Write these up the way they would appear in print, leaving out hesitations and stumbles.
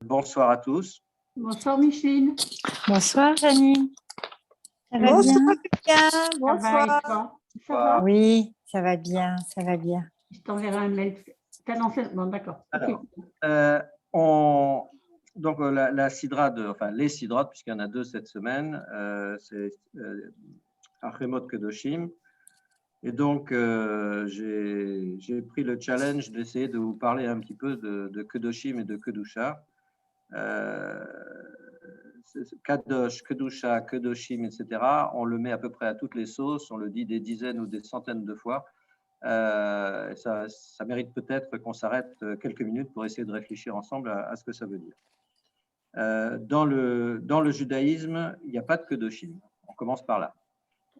Bonsoir à tous. Bonsoir Micheline. Bonsoir Janie. Ça va Bonsoir bien? Lucas, Ça va et bonsoir. toi? Ça va? Oui, ça va bien, ça va bien. Je t'enverrai un mail. T'as lancé? Bon, d'accord. Alors, Ok. donc la sidra les sidras, puisqu'il y en a deux cette semaine, c'est Achemot Kedoshim. Et donc, j'ai pris le challenge d'essayer de vous parler un petit peu de Kedoshim et de Kedusha. Kadosh, Kedusha, Kedoshim, etc. On le met à peu près à toutes les sauces, on le dit des dizaines ou des centaines de fois. Ça mérite peut-être qu'on s'arrête quelques minutes pour essayer de réfléchir ensemble à ce que ça veut dire. Dans le judaïsme, il n'y a pas de Kedoshim. On commence par là.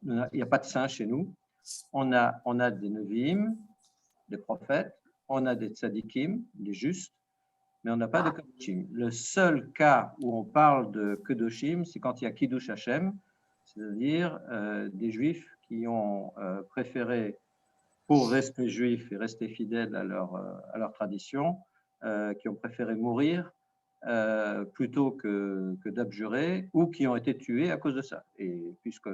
Il n'y a pas de saints chez nous. On a des Nevi'im, des prophètes, on a des tzadikim, des justes, mais on n'a pas de Kedoshim. Le seul cas où on parle de Kedoshim, c'est quand il y a Kiddush Hashem, c'est-à-dire des juifs qui ont préféré, pour rester juifs et rester fidèles à leur tradition, qui ont préféré mourir plutôt que d'abjurer, ou qui ont été tués à cause de ça. Et puisque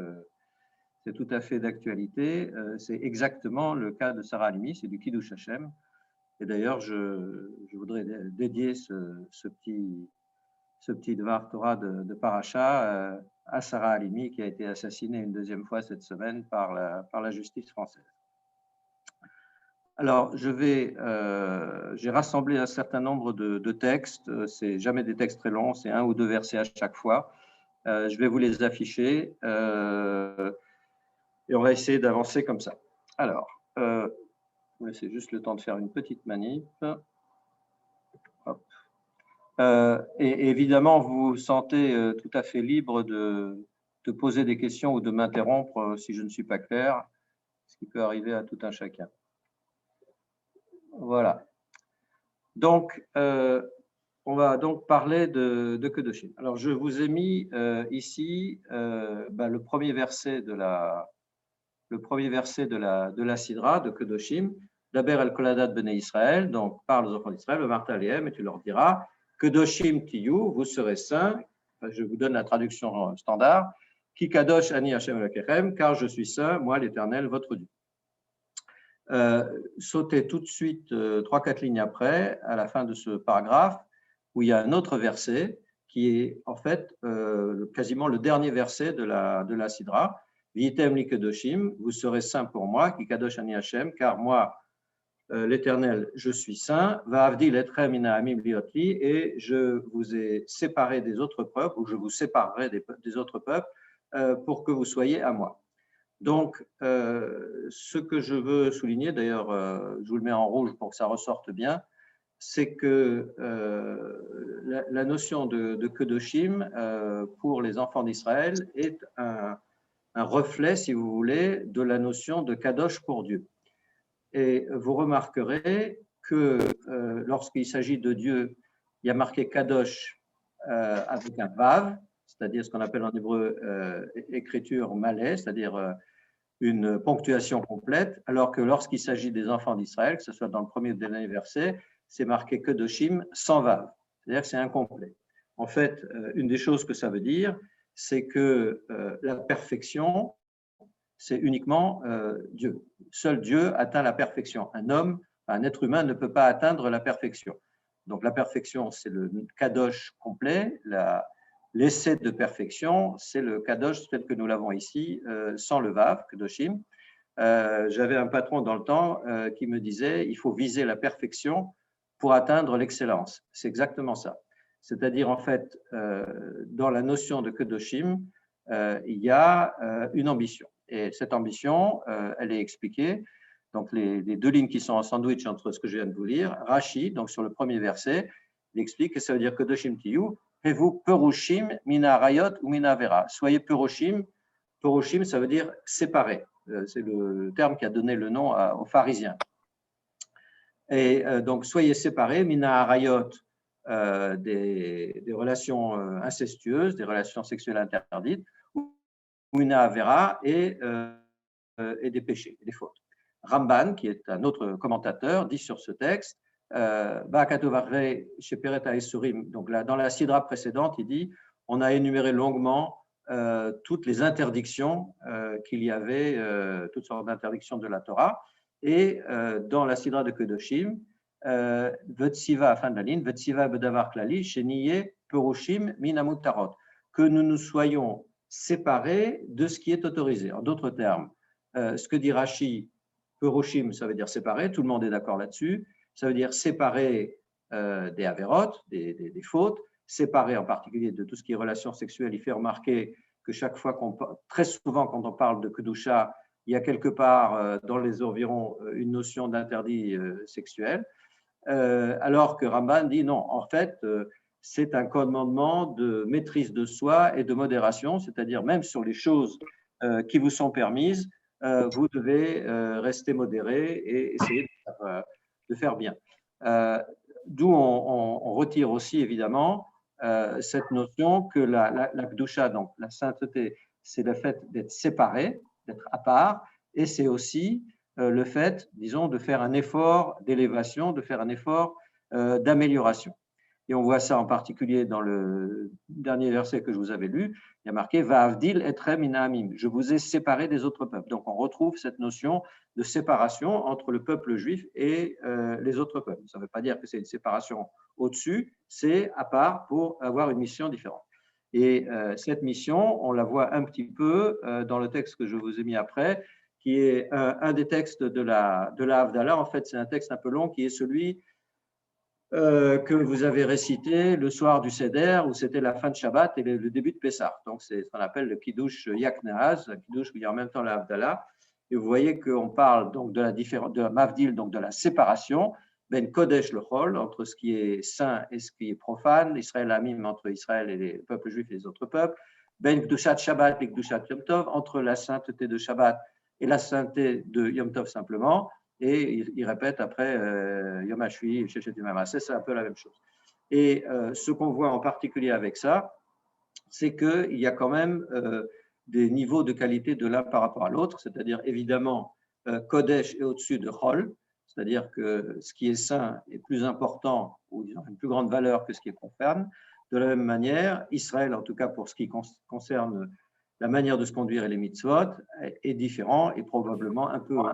c'est tout à fait d'actualité, c'est exactement le cas de Sarah Halimi, c'est du Kiddush Hashem. Et d'ailleurs, je voudrais dédier ce petit Dvar Torah de Paracha à Sarah Halimi, qui a été assassinée une deuxième fois cette semaine par la justice française. Alors, j'ai rassemblé un certain nombre de textes. C'est jamais des textes très longs, c'est un ou deux versets à chaque fois. Je vais vous les afficher et on va essayer d'avancer comme ça. Alors, vous laissez juste le temps de faire une petite manip. Hop. Et évidemment, vous vous sentez tout à fait libre de poser des questions ou de m'interrompre si je ne suis pas clair, ce qui peut arriver à tout un chacun. Voilà. Donc, on va donc parler de Kedoshim. Alors, je vous ai mis ici le premier verset de la Sidra de Kedoshim. Daber el Koladat Bnei Israël, donc parle aux enfants d'Israël, le Martaliem, et tu leur diras Kedoshim Tiyu, vous serez saints. Je vous donne la traduction standard. Ki Kadosh Ani Hashem Elokechem, car je suis saint, moi l'Éternel, votre Dieu. Sautez tout de suite 3-4 lignes après, à la fin de ce paragraphe, où il y a un autre verset qui est en fait quasiment le dernier verset de la Sidra. Vitem li kedoshim, vous serez saints pour moi, ki kadosh ani Hashem, car moi, l'Éternel, je suis saint. Va avdi letrem mina amim liotli, et je vous ai séparé des autres peuples, ou je vous séparerai des autres peuples, pour que vous soyez à moi. Donc, ce que je veux souligner, d'ailleurs, je vous le mets en rouge pour que ça ressorte bien, c'est que la notion de Kedoshim pour les enfants d'Israël est un reflet, si vous voulez, de la notion de Kadosh pour Dieu. Et vous remarquerez que lorsqu'il s'agit de Dieu, il y a marqué Kadosh avec un Vav, c'est-à-dire ce qu'on appelle en hébreu écriture malais, c'est-à-dire une ponctuation complète, alors que lorsqu'il s'agit des enfants d'Israël, que ce soit dans le premier ou le dernier verset, c'est marqué Kedoshim sans Vav, c'est-à-dire que c'est incomplet. En fait, une des choses que ça veut dire, c'est que la perfection, c'est uniquement Dieu. Seul Dieu atteint la perfection. Un être humain ne peut pas atteindre la perfection. Donc la perfection, c'est le kadosh complet. L'essai de perfection, c'est le kadosh tel que nous l'avons ici, sans le vav, kedoshim. J'avais un patron dans le temps qui me disait il faut viser la perfection pour atteindre l'excellence. C'est exactement ça. C'est-à-dire, en fait, dans la notion de kedoshim, il y a une ambition. Et cette ambition, elle est expliquée. Donc, les deux lignes qui sont en sandwich entre ce que je viens de vous lire, Rashi, donc sur le premier verset, il explique que ça veut dire kedoshim tiyu, et vous perushim mina rayot ou mina vera. Soyez perushim. Perushim, ça veut dire séparés. C'est le terme qui a donné le nom aux pharisiens. Et donc, soyez séparés, mina rayot, des relations incestueuses, des relations sexuelles interdites, mina avera et des péchés, des fautes. Ramban, qui est un autre commentateur, dit sur ce texte Donc là, dans la sidra précédente, il dit, on a énuméré longuement toutes les interdictions qu'il y avait, toutes sortes d'interdictions de la Torah. Et dans la sidra de Kedoshim, Vetsiva, à la fin de la ligne, Vetsiva bedavar klali, sheniye perushim minamut tarot, que nous nous soyons séparés de ce qui est autorisé. En d'autres termes, ce que dit Rashi, perushim, ça veut dire séparer, tout le monde est d'accord là-dessus. Ça veut dire séparer des avérotes, des fautes, séparer en particulier de tout ce qui est relations sexuelles. Il fait remarquer que très souvent, quand on parle de Kedusha, il y a quelque part dans les environs une notion d'interdit sexuel, alors que Ramban dit non, en fait, c'est un commandement de maîtrise de soi et de modération, c'est-à-dire même sur les choses qui vous sont permises, vous devez rester modéré et essayer de faire bien. D'où on retire aussi évidemment cette notion que la Kedusha, donc la sainteté, c'est le fait d'être séparé, d'être à part, et c'est aussi le fait, disons, de faire un effort d'élévation, de faire un effort d'amélioration. Et on voit ça en particulier dans le dernier verset que je vous avais lu, il y a marqué « Va'avdil etrem inamim » je vous ai séparé des autres peuples. Donc on retrouve cette notion de séparation entre le peuple juif et les autres peuples. Ça ne veut pas dire que c'est une séparation au-dessus, c'est à part pour avoir une mission différente. Et cette mission, on la voit un petit peu dans le texte que je vous ai mis après, qui est un des textes de la Havdalah. En fait, c'est un texte un peu long qui est celui que vous avez récité le soir du Seder, où c'était la fin de Shabbat et le début de Pessah. Donc, c'est ce qu'on appelle le Kiddush Yaknehaz, le Kiddush où il y a en même temps la Havdalah. Et vous voyez qu'on parle donc de la Mavdil, donc de la séparation, ben Kodesh le Chol, entre ce qui est saint et ce qui est profane, Israël Amim, entre Israël et les peuples juifs et les autres peuples, ben Kdushat Shabbat et Kdushat Yom Tov, entre la sainteté de Shabbat et la sainteté de Yom Tov simplement. Et il répète après Yom HaShvi, Shechet Yom HaMaaseh, c'est un peu la même chose. Et ce qu'on voit en particulier avec ça, c'est qu'il y a quand même des niveaux de qualité de l'un par rapport à l'autre, c'est-à-dire évidemment Kodesh est au-dessus de Chol, c'est-à-dire que ce qui est saint est plus important ou disons une plus grande valeur que ce qui est profane. De la même manière, Israël, en tout cas pour ce qui concerne la manière de se conduire et les mitzvot, est différent et probablement un peu en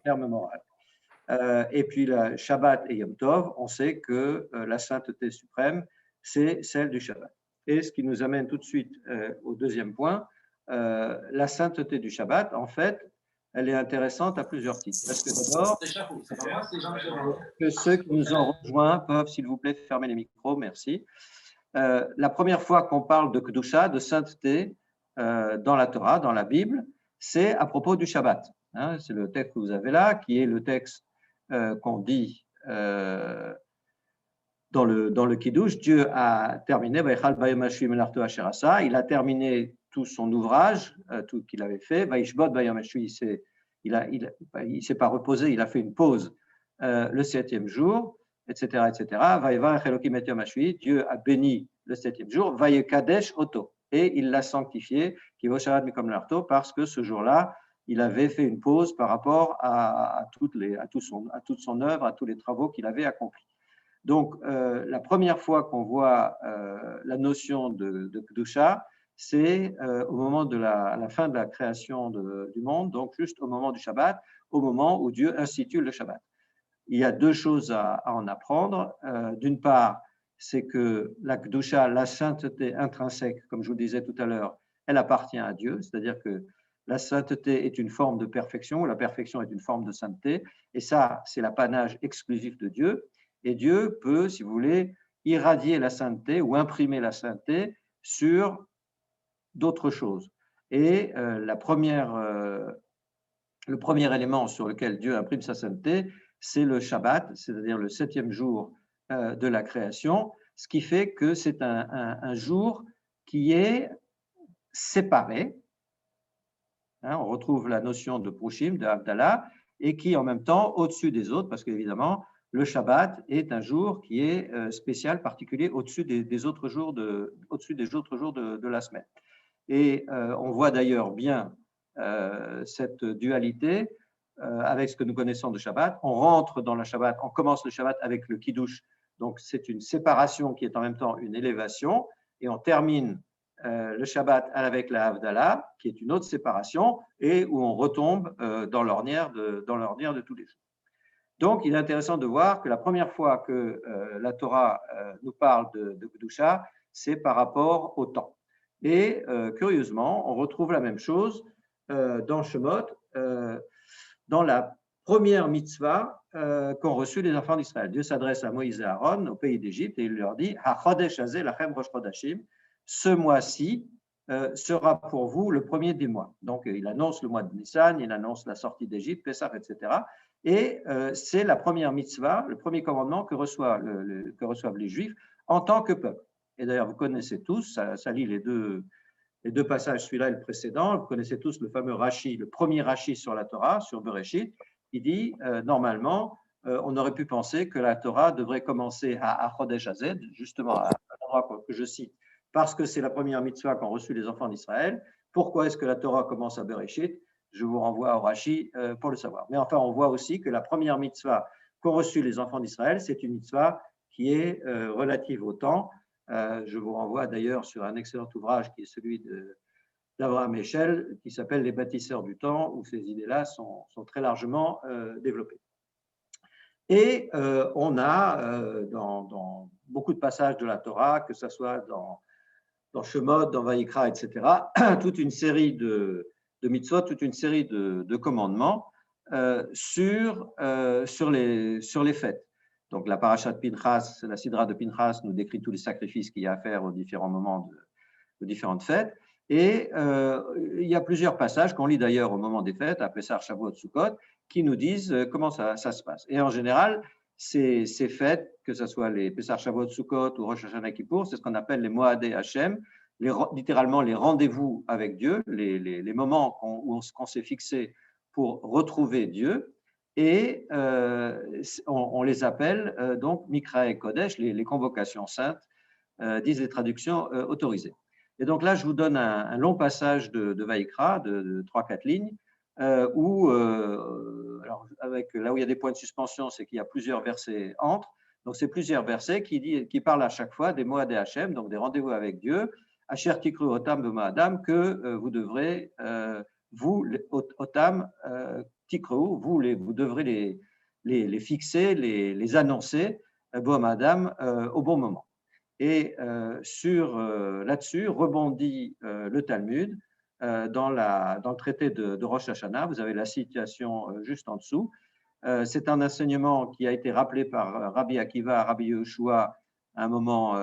termes moraux. Et puis la Shabbat et Yom Tov, on sait que la sainteté suprême, c'est celle du Shabbat. Et ce qui nous amène tout de suite au deuxième point, la sainteté du Shabbat, en fait, elle est intéressante à plusieurs titres. Parce que d'abord, que ceux qui nous ont rejoints peuvent, s'il vous plaît, fermer les micros, merci. La première fois qu'on parle de Kedusha, de sainteté, dans la Torah, dans la Bible, c'est à propos du Shabbat. Hein, c'est le texte que vous avez là, qui est le texte qu'on dit dans le Kiddush. Dieu a terminé, il a terminé tout son ouvrage, tout qu'il avait fait. Il s'est pas reposé, il a fait une pause le septième jour, etc. Dieu a béni le septième jour, Vayekadesh Oto, et il l'a sanctifié, parce que ce jour-là, il avait fait une pause par rapport à toute son œuvre, à tous les travaux qu'il avait accomplis. Donc, la première fois qu'on voit la notion de Kedusha, c'est au moment de la fin de la création du monde, donc juste au moment du Shabbat, au moment où Dieu institue le Shabbat. Il y a deux choses à en apprendre. D'une part, c'est que la Kedusha, la sainteté intrinsèque, comme je vous disais tout à l'heure, elle appartient à Dieu, c'est-à-dire que la sainteté est une forme de perfection, la perfection est une forme de sainteté, et ça, c'est l'apanage exclusif de Dieu. Et Dieu peut, si vous voulez, irradier la sainteté ou imprimer la sainteté sur d'autres choses. Et le premier élément sur lequel Dieu imprime sa sainteté, c'est le Shabbat, c'est-à-dire le septième jour de la création, ce qui fait que c'est un jour qui est séparé. Hein, on retrouve la notion de Prushim, de Havdalah, et qui en même temps au-dessus des autres, parce qu'évidemment, le Shabbat est un jour qui est spécial, particulier, au-dessus des autres jours de la semaine. Et on voit d'ailleurs bien cette dualité avec ce que nous connaissons de Shabbat. On rentre dans le Shabbat, on commence le Shabbat avec le Kiddush. Donc, c'est une séparation qui est en même temps une élévation. Et on termine le Shabbat avec la Havdalah, qui est une autre séparation, et où on retombe dans l'ornière de tous les jours. Donc, il est intéressant de voir que la première fois que la Torah nous parle de Kedusha, c'est par rapport au temps. Et curieusement, on retrouve la même chose dans Shemot, dans la première mitzvah qu'ont reçue les enfants d'Israël. Dieu s'adresse à Moïse et Aaron au pays d'Égypte et il leur dit « Ha-chodesh hazeh lachem rosh chodashim » ce mois-ci sera pour vous le premier des mois. Donc, il annonce le mois de Nissan, il annonce la sortie d'Égypte, Pessah, etc. Et c'est la première mitzvah, le premier commandement que reçoivent les Juifs en tant que peuple. Et d'ailleurs, vous connaissez tous, ça lit les deux passages, celui-là et le précédent, vous connaissez tous le fameux Rashi, le premier Rashi sur la Torah, sur Bereshit, qui dit, normalement, on aurait pu penser que la Torah devrait commencer à Chodesh Hazeh, justement à l'endroit que je cite, parce que c'est la première mitzvah qu'ont reçu les enfants d'Israël. Pourquoi est-ce que la Torah commence à Bereshit? Je vous renvoie au Rashi pour le savoir. Mais enfin, on voit aussi que la première mitzvah qu'ont reçu les enfants d'Israël, c'est une mitzvah qui est relative au temps. Je vous renvoie d'ailleurs sur un excellent ouvrage qui est celui d'Abraham Eshel, qui s'appelle « Les bâtisseurs du temps », où ces idées-là sont très largement développées. Et on a dans beaucoup de passages de la Torah, que ce soit dans Shemot, dans Vayikra, etc., toute une série de mitzvot, toute une série de commandements sur les fêtes. Donc, la paracha de Pinchas, la sidra de Pinchas nous décrit tous les sacrifices qu'il y a à faire aux différents moments de différentes fêtes. Et il y a plusieurs passages qu'on lit d'ailleurs au moment des fêtes, à Pessah, Shavuot, Sukkot, qui nous disent comment ça se passe. Et en général, ces fêtes, que ce soit les Pessah, Shavuot, Sukkot ou Rosh Hashanah Kippour, c'est ce qu'on appelle les Moadei Hashem, littéralement les rendez-vous avec Dieu, les moments où on s'est fixé pour retrouver Dieu. Et on les appelle donc Mikra et Kodesh, les convocations saintes, disent les traductions autorisées. Et donc là, je vous donne un long passage de Vayikra, de 3-4 lignes, où, alors là où il y a des points de suspension, c'est qu'il y a plusieurs versets entre. Donc, c'est plusieurs versets qui parlent à chaque fois des Moadei Hashem, donc des rendez-vous avec Dieu, Asher Tikru Otam B'Ma'adam, que vous devrez, vous, Otam Tikru, vous devrez les fixer, les annoncer, B'Ma'adam, au bon moment. Et là-dessus rebondit le Talmud dans le traité de Rosh Hashanah. Vous avez la citation juste en dessous. C'est un enseignement qui a été rappelé par Rabbi Akiva, Rabbi Yehoshua à un moment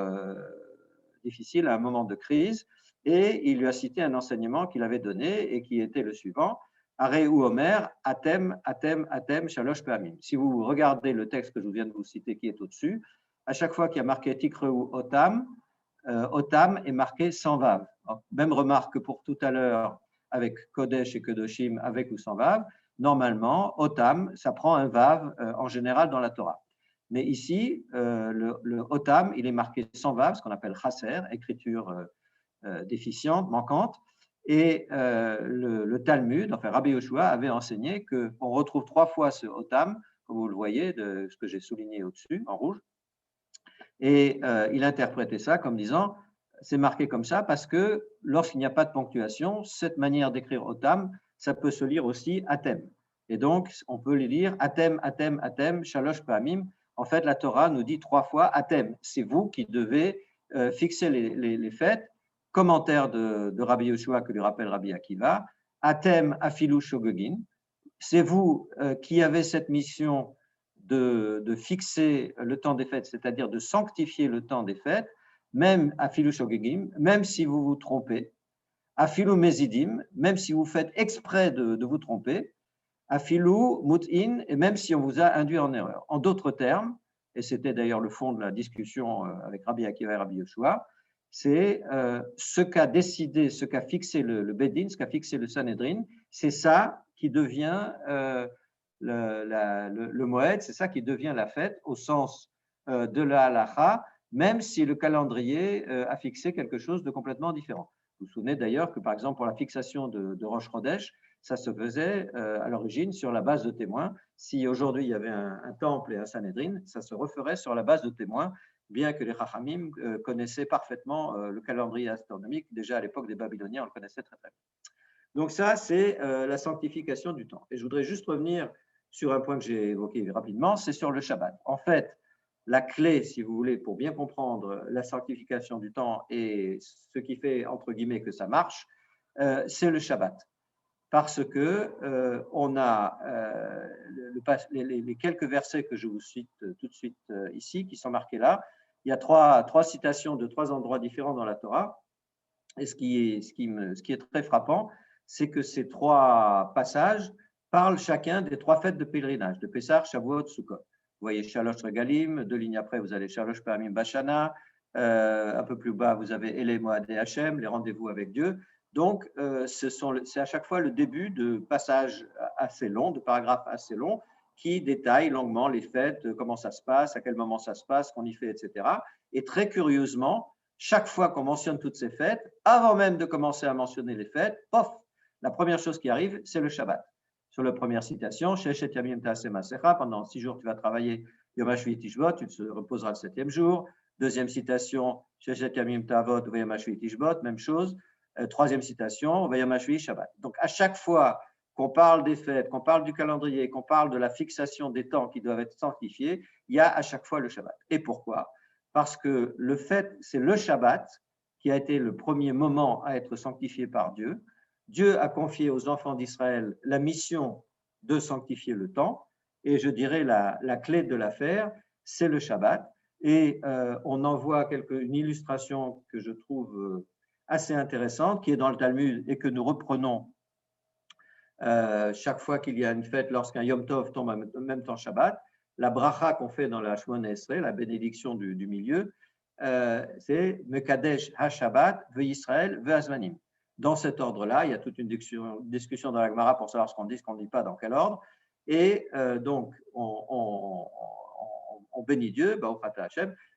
difficile, à un moment de crise, et il lui a cité un enseignement qu'il avait donné et qui était le suivant. Arei ou Omer, Atem, Atem, Atem, Shalosh Pe'amim. Si vous regardez le texte que je viens de vous citer qui est au-dessus, à chaque fois qu'il y a marqué Tikreu Otam, Otam est marqué sans vav. Même remarque que pour tout à l'heure avec Kodesh et Kedoshim, avec ou sans vav, normalement, Otam, ça prend un vav en général dans la Torah. Mais ici, le Otam, il est marqué sans vav, ce qu'on appelle chaser, écriture déficiente, manquante. Et le Talmud, enfin Rabbi Yehoshua, avait enseigné qu'on retrouve 3 fois ce Otam, comme vous le voyez, de ce que j'ai souligné au-dessus, en rouge. Et il interprétait ça comme disant, c'est marqué comme ça parce que lorsqu'il n'y a pas de ponctuation, cette manière d'écrire Otam, ça peut se lire aussi Atem. Et donc, on peut les lire Atem, Atem, Atem, Shalosh Pa'amim. En fait, la Torah nous dit 3 fois Atem. C'est vous qui devez fixer les fêtes. Commentaire de Rabbi Yehoshua que lui rappelle Rabbi Akiva. Atem, Afilu Shogogin. C'est vous qui avez cette mission de fixer le temps des fêtes, c'est-à-dire de sanctifier le temps des fêtes, même Afilu Shogegim, même si vous vous trompez, Afilu Mezidim, même si vous faites exprès de vous tromper, Afilu Mut'in, et même si on vous a induit en erreur. En d'autres termes, et c'était d'ailleurs le fond de la discussion avec Rabbi Akiva et Rabbi Yehoshua, c'est ce qu'a décidé, ce qu'a fixé le Bedin, ce qu'a fixé le Sanhedrin, c'est ça qui devient le Moed, c'est ça qui devient la fête au sens de la halacha, même si le calendrier a fixé quelque chose de complètement différent. Vous vous souvenez d'ailleurs que, par exemple, pour la fixation de Rosh Chodesh, ça se faisait à l'origine sur la base de témoins. Si aujourd'hui il y avait un temple et un Sanhédrin, ça se referait sur la base de témoins, bien que les Chachamim connaissaient parfaitement le calendrier astronomique. Déjà à l'époque des Babyloniens, on le connaissait très très bien. Donc ça, c'est la sanctification du temps. Et je voudrais juste revenir sur un point que j'ai évoqué rapidement, c'est sur le Shabbat. En fait, la clé, si vous voulez, pour bien comprendre la sanctification du temps et ce qui fait, entre guillemets, que ça marche, c'est le Shabbat. Parce que on a les quelques versets que je vous cite tout de suite ici, qui sont marqués là. Il y a trois citations de 3 endroits différents dans la Torah. Et ce qui est très frappant, c'est que ces 3 passages parlent chacun des 3 fêtes de pèlerinage, de Pessah, Shavuot, Sukkot. Vous voyez Shalosh Regalim, 2 lignes après, vous avez Shalosh Pa'amim Bashana, un peu plus bas, vous avez Ele Moadei Hashem, les rendez-vous avec Dieu. Donc, c'est à chaque fois le début de passages assez longs, de paragraphes assez longs, qui détaillent longuement les fêtes, comment ça se passe, à quel moment ça se passe, qu'on y fait, etc. Et très curieusement, chaque fois qu'on mentionne toutes ces fêtes, avant même de commencer à mentionner les fêtes, pof, la première chose qui arrive, c'est le Shabbat. Sur la première citation, Sheshet Yamim Ta'aseh Masecha, pendant 6 jours tu vas travailler Yom HaShvi Tishbot, tu te reposeras le 7e jour. Deuxième citation, Sheshet Yamim Ta'avot Vayom HaShvi Tishbot, même chose. Troisième citation, Vayom HaShvi Shabbat. Donc à chaque fois qu'on parle des fêtes, qu'on parle du calendrier, qu'on parle de la fixation des temps qui doivent être sanctifiés, il y a à chaque fois le Shabbat. Et pourquoi ? Parce que le fait, c'est le Shabbat qui a été le premier moment à être sanctifié par Dieu. Dieu a confié aux enfants d'Israël la mission de sanctifier le temps, et je dirais la clé de l'affaire, c'est le Shabbat. Et on en voit une illustration que je trouve assez intéressante, qui est dans le Talmud et que nous reprenons chaque fois qu'il y a une fête, lorsqu'un Yom Tov tombe en même temps Shabbat. La bracha qu'on fait dans la Shemona Esrei, la bénédiction du milieu, c'est Mekadesh HaShabbat ve'Yisraël ve'Azmanim. Dans cet ordre-là, il y a toute une discussion dans la Gemara pour savoir ce qu'on dit, ce qu'on ne dit pas, dans quel ordre. Et donc, on bénit Dieu,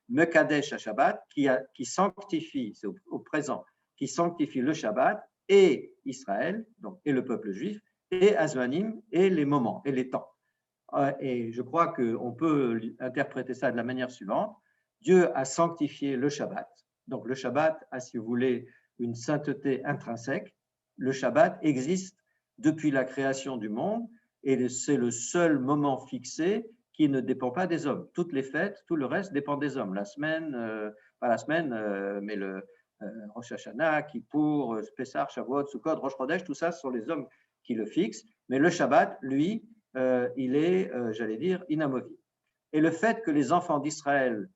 Mekadesh HaShabbat, qui sanctifie, c'est au présent, qui sanctifie le Shabbat et Israël, donc, et le peuple juif, et Azmanim, et les moments, et les temps. Et je crois qu'on peut interpréter ça de la manière suivante. Dieu a sanctifié le Shabbat. Donc le Shabbat a, si vous voulez, une sainteté intrinsèque. Le Shabbat existe depuis la création du monde et c'est le seul moment fixé qui ne dépend pas des hommes. Toutes les fêtes, tout le reste dépend des hommes. La semaine, pas la semaine, mais le Rosh Hashanah, Kippour, Pessah, Shavuot, Sukkot, Rosh Chodesh, tout ça, ce sont les hommes qui le fixent. Mais le Shabbat, lui, il est, j'allais dire, inamovible. Et le fait que les enfants d'Israël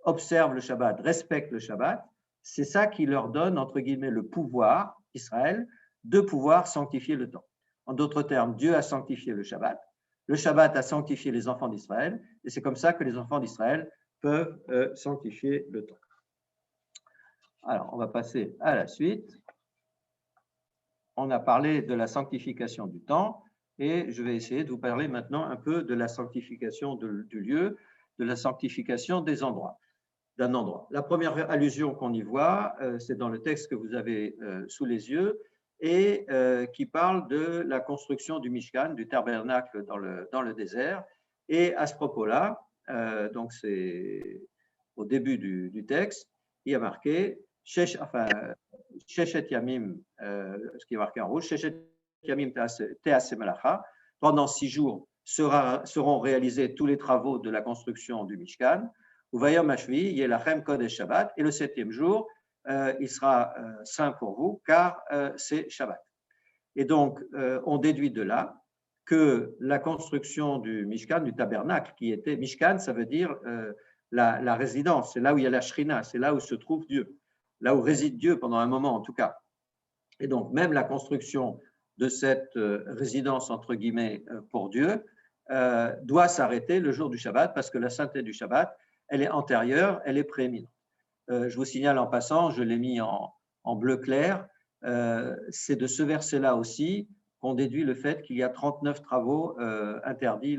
observent le Shabbat, respectent le Shabbat, c'est ça qui leur donne, entre guillemets, le pouvoir, Israël, de pouvoir sanctifier le temps. En d'autres termes, Dieu a sanctifié le Shabbat a sanctifié les enfants d'Israël, et c'est comme ça que les enfants d'Israël peuvent sanctifier le temps. Alors, on va passer à la suite. On a parlé de la sanctification du temps, et je vais essayer de vous parler maintenant un peu de la sanctification du lieu, de la sanctification des endroits, d'un endroit. La première allusion qu'on y voit, c'est dans le texte que vous avez sous les yeux, et qui parle de la construction du Mishkan, du tabernacle dans le désert. Et à ce propos-là, donc c'est au début du texte, il y a marqué Sheshet Yamim, ce qui est marqué en rouge, Sheshet Yamim Te'aseh Melacha. Pendant 6 jours seront réalisés tous les travaux de la construction du Mishkan. Uvayom Hashvi Yelachem Kodesh Shabbat. Et le 7e jour, il sera saint pour vous, car c'est Shabbat. Et donc, on déduit de là que la construction du Mishkan, du tabernacle, qui était Mishkan, ça veut dire la résidence, c'est là où il y a la Shrina, c'est là où se trouve Dieu, là où réside Dieu pendant un moment en tout cas. Et donc, même la construction de cette résidence, entre guillemets, pour Dieu, doit s'arrêter le jour du Shabbat, parce que la sainteté du Shabbat, elle est antérieure, elle est prééminente. Je vous signale en passant, je l'ai mis en bleu clair, c'est de ce verset-là aussi qu'on déduit le fait qu'il y a 39 travaux interdits,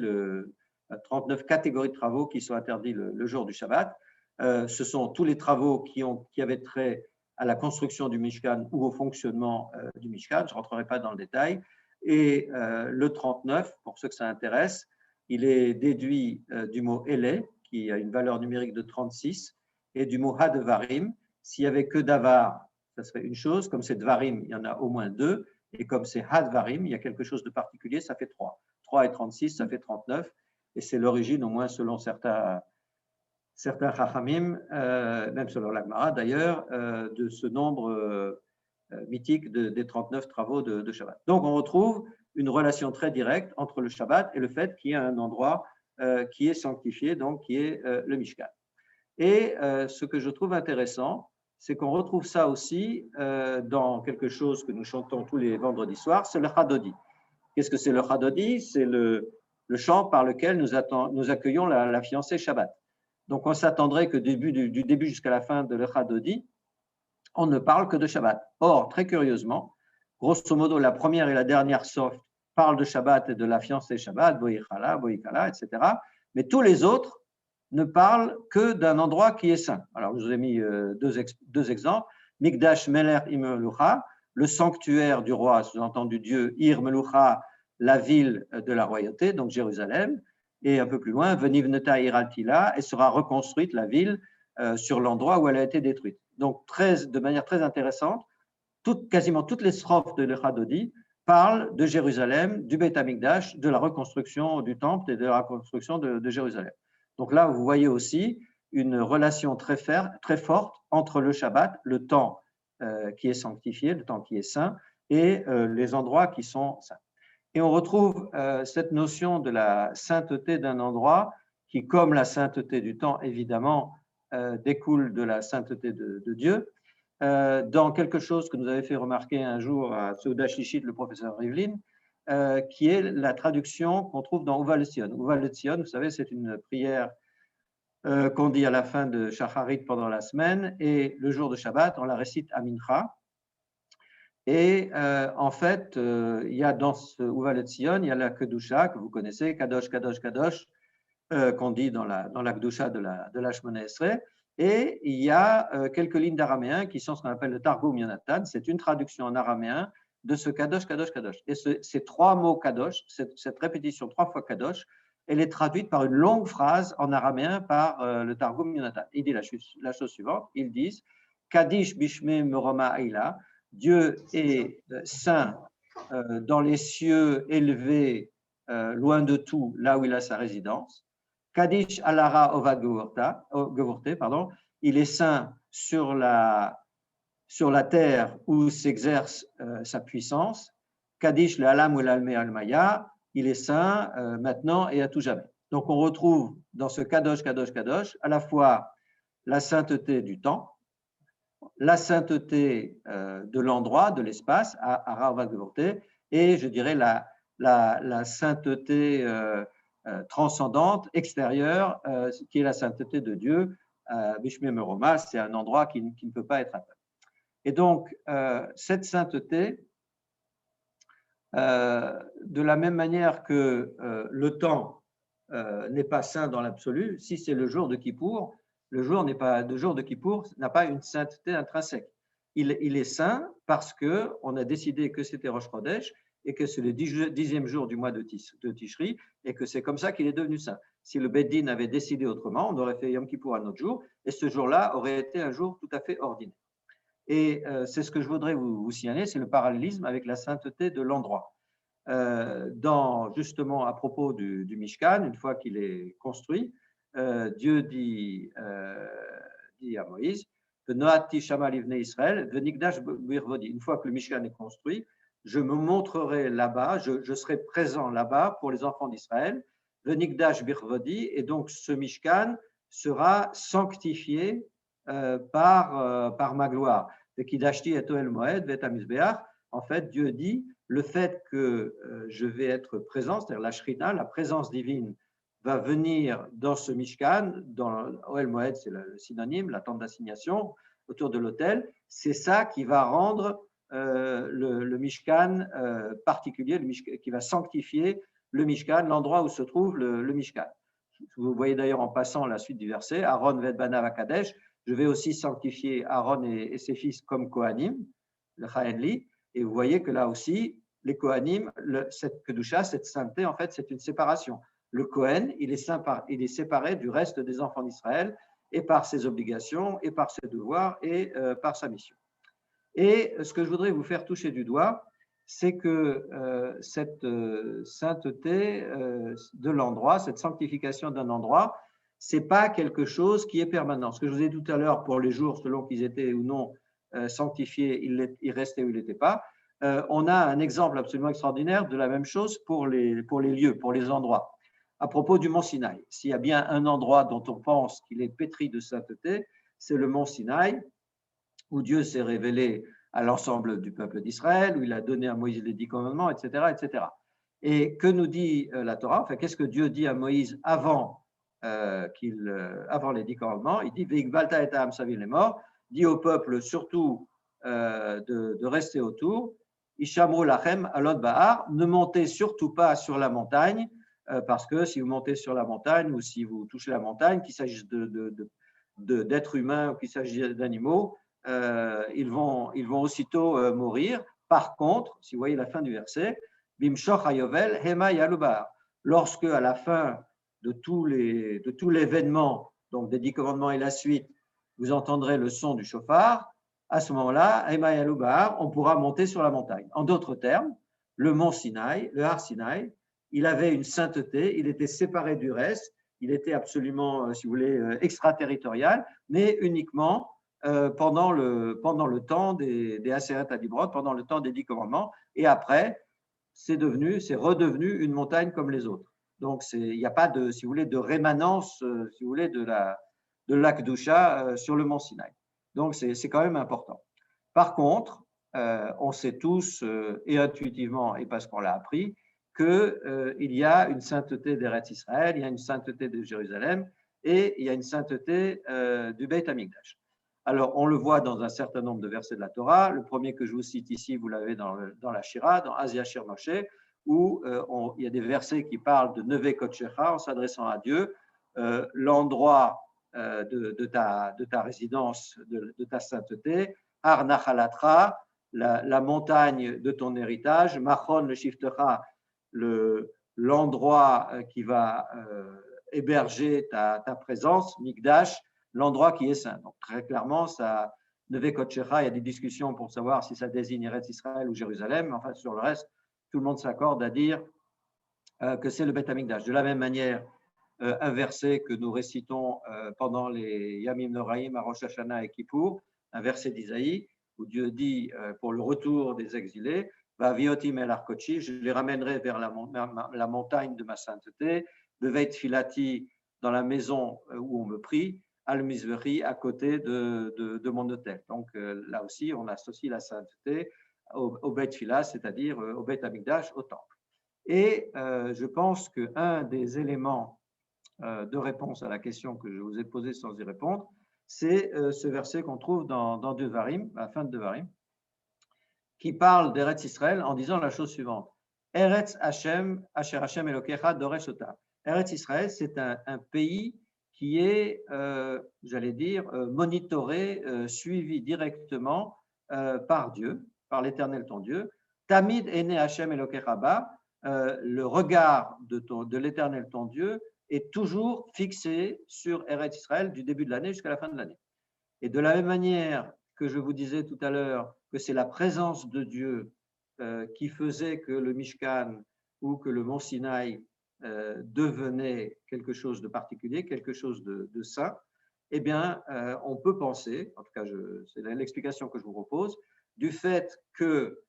39 catégories de travaux qui sont interdits le jour du Shabbat. Ce sont tous les travaux qui avaient trait à la construction du Mishkan ou au fonctionnement du Mishkan. Je ne rentrerai pas dans le détail. Et le 39, pour ceux que ça intéresse, il est déduit du mot Ele, qui a une valeur numérique de 36, et du mot Hadvarim. S'il n'y avait que Davar, ça serait une chose. Comme c'est Dvarim, il y en a au moins deux. Et comme c'est Hadvarim, il y a quelque chose de particulier, ça fait 3. 3 et 36, ça fait 39. Et c'est l'origine, au moins selon certains Chachamim, même selon la Gemara d'ailleurs, de ce nombre mythique des 39 travaux de Shabbat. Donc on retrouve une relation très directe entre le Shabbat et le fait qu'il y a un endroit qui est sanctifié, donc qui est le Mishkan. Et ce que je trouve intéressant, c'est qu'on retrouve ça aussi dans quelque chose que nous chantons tous les vendredis soirs, c'est le Hadodi. Qu'est-ce que c'est le Hadodi? C'est le chant par lequel nous accueillons la fiancée Shabbat. Donc on s'attendrait que du début jusqu'à la fin de le Hadodi, on ne parle que de Shabbat. Or, très curieusement, grosso modo, la première et la dernière soft parlent de Shabbat et de la fiancée Shabbat, Boïchala, Boïkala, etc. Mais tous les autres ne parlent que d'un endroit qui est saint. Alors, je vous ai mis deux exemples. Mikdash Meler Imelucha, le sanctuaire du roi, sous-entendu Dieu, Ir Melucha, la ville de la royauté, donc Jérusalem. Et un peu plus loin, Venivneta Iraltila, et sera reconstruite la ville sur l'endroit où elle a été détruite. Donc, de manière très intéressante, quasiment toutes les strophes de l'Echadodi parlent de Jérusalem, du Beit Hamikdash, de la reconstruction du temple et de la reconstruction de Jérusalem. Donc là, vous voyez aussi une relation très forte entre le Shabbat, le temps qui est sanctifié, le temps qui est saint, et les endroits qui sont saints. Et on retrouve cette notion de la sainteté d'un endroit qui, comme la sainteté du temps, évidemment, découle de la sainteté de Dieu, dans quelque chose que nous avait fait remarquer un jour à Seuda Shishit, le professeur Rivlin, qui est la traduction qu'on trouve dans Uva Letzion. Uva Letzion, vous savez, c'est une prière qu'on dit à la fin de Shacharit pendant la semaine, et le jour de Shabbat, on la récite à Mincha. Et en fait, il y a dans ce Uva Letzion, il y a la Kedusha que vous connaissez, Kadosh, Kadosh, Kadosh, qu'on dit dans la Kedusha de la Shemona Esrei. Et il y a quelques lignes d'araméen qui sont ce qu'on appelle le Targum Yonatan. C'est une traduction en araméen de ce Kadosh, Kadosh, Kadosh. Et ces trois mots Kadosh, cette répétition 3 fois Kadosh, elle est traduite par une longue phrase en araméen par le Targum Yonatan. Il dit la chose suivante, ils disent Kadish Bishme Meroma Aïla, Dieu est saint dans les cieux élevés, loin de tout, là où il a sa résidence. Kadish Alara Ova Gevorte, pardon, il est saint sur la terre où s'exerce sa puissance. Kadish le Alam ou l'Alme Almaya, il est saint maintenant et à tout jamais. Donc on retrouve dans ce Kadosh, Kadosh, Kadosh, à la fois la sainteté du temps, la sainteté de l'endroit, de l'espace, à Ravak Gevorte, et je dirais la sainteté transcendante, extérieure, qui est la sainteté de Dieu. Bishme Meroma, c'est un endroit qui ne peut pas être atteint. Et donc, cette sainteté, de la même manière que le temps n'est pas saint dans l'absolu, si c'est le jour de Kippour, le jour de Kippour n'a pas une sainteté intrinsèque. Il est saint parce qu'on a décidé que c'était Rosh Chodesh et que c'est le 10e jour du mois de Tishri et que c'est comme ça qu'il est devenu saint. Si le Beddin avait décidé autrement, on aurait fait Yom Kippour un autre jour et ce jour-là aurait été un jour tout à fait ordinaire. Et c'est ce que je voudrais vous signaler, c'est le parallélisme avec la sainteté de l'endroit. Justement, à propos du Mishkan, une fois qu'il est construit, Dieu dit à Moïse, Israël, une fois que le Mishkan est construit, je me montrerai là-bas, je serai présent là-bas pour les enfants d'Israël, et donc ce Mishkan sera sanctifié par ma gloire. En fait, Dieu dit, le fait que je vais être présent, c'est-à-dire la Shrina, la présence divine, va venir dans ce Mishkan, dans Ohel Moed, c'est le synonyme, la tente d'assignation, autour de l'autel, c'est ça qui va rendre le Mishkan particulier, qui va sanctifier le Mishkan, l'endroit où se trouve le Mishkan. Vous voyez d'ailleurs en passant la suite du verset, Aaron Vedbanav Akadesh, je vais aussi sanctifier Aaron et ses fils comme Kohanim, le Chaenli, et vous voyez que là aussi, les Kohanim, cette Kedusha, cette sainteté, en fait, c'est une séparation. Le Kohen, il est séparé du reste des enfants d'Israël, et par ses obligations, et par ses devoirs, et par sa mission. Et ce que je voudrais vous faire toucher du doigt, c'est que cette sainteté de l'endroit, cette sanctification d'un endroit, ce n'est pas quelque chose qui est permanent. Ce que je vous ai dit tout à l'heure, pour les jours, selon qu'ils étaient ou non sanctifiés, ils restaient ou ils n'étaient pas. On a un exemple absolument extraordinaire de la même chose pour les lieux, pour les endroits. À propos du mont Sinaï, s'il y a bien un endroit dont on pense qu'il est pétri de sainteté, c'est le mont Sinaï, où Dieu s'est révélé à l'ensemble du peuple d'Israël, où il a donné à Moïse les 10 commandements, etc., etc. Et que nous dit la Torah? Enfin, qu'est-ce que Dieu dit à Moïse avant les 10 commandements? Il dit « Ve'ikbalta et ha'am savim lemor » dit au peuple surtout de rester autour. « Ishamru lachem alot ba'ar » ne montez surtout pas sur la montagne, parce que si vous montez sur la montagne ou si vous touchez la montagne, qu'il s'agisse d'êtres humains ou qu'il s'agisse d'animaux, ils vont aussitôt mourir. Par contre, si vous voyez la fin du verset, Bimshoch hayovel hema yalubar, lorsque à la fin de tout l'événement, donc des 10 commandements et la suite, vous entendrez le son du chauffard, à ce moment-là, hema yalubar, on pourra monter sur la montagne. En d'autres termes, le mont Sinaï, le Har Sinaï, il avait une sainteté, il était séparé du reste, il était absolument, si vous voulez, extraterritorial, mais uniquement pendant le temps des Aseret Adibrot, pendant le temps des 10 commandements, et après, c'est redevenu une montagne comme les autres. Donc, il n'y a pas de, si vous voulez, de rémanence, si vous voulez, de la Kedusha sur le mont Sinaï. Donc, c'est quand même important. Par contre, on sait tous, et intuitivement, et parce qu'on l'a appris, qu'il y a une sainteté d'Eretz Israël, il y a une sainteté de Jérusalem, et il y a une sainteté du Beit Hamikdash. Alors, on le voit dans un certain nombre de versets de la Torah. Le premier que je vous cite ici, vous l'avez dans la Shira, dans Asia Shir Moshe, où il y a des versets qui parlent de Neve Kodshecha, en s'adressant à Dieu, l'endroit de ta résidence, de ta sainteté, Har Nachalatra, la montagne de ton héritage, Machon le Shiftecha, l'endroit qui va héberger ta présence, Mikdash, l'endroit qui est saint. Donc, très clairement, ça, Neve Kodshecha, il y a des discussions pour savoir si ça désigne Eretz Israël ou Jérusalem. Enfin, sur le reste, tout le monde s'accorde à dire que c'est le Beit Hamikdash. De la même manière, un verset que nous récitons pendant les Yamim Noraim à Rosh Hashanah et Kippour, un verset d'Isaïe, où Dieu dit pour le retour des exilés, Vaviotim el Arkochi, je les ramènerai vers la montagne de ma sainteté, Beveit Filati, dans la maison où on me prie, Al-Mizveri, à côté de mon autel. Donc là aussi, on associe la sainteté au Beit Fila, c'est-à-dire au Beit Hamikdash, au temple. Et je pense qu'un des éléments de réponse à la question que je vous ai posée sans y répondre, c'est ce verset qu'on trouve dans Devarim, à la fin de Devarim, qui parle d'Eretz Israël en disant la chose suivante. Eretz Hashem, Asher Hashem Elokecha Doresh Ota. Eretz Israël, c'est un pays qui est, j'allais dire, monitoré, suivi directement par Dieu, par l'Éternel ton Dieu. Tamid ene Hashem Elokecha ba, le regard de l'Éternel ton Dieu est toujours fixé sur Eretz Israël du début de l'année jusqu'à la fin de l'année. Et de la même manière que je vous disais tout à l'heure que c'est la présence de Dieu qui faisait que le Mishkan ou que le mont Sinaï devenait quelque chose de particulier, quelque chose de saint, eh bien, on peut penser, en tout cas, c'est l'explication que je vous propose, du fait que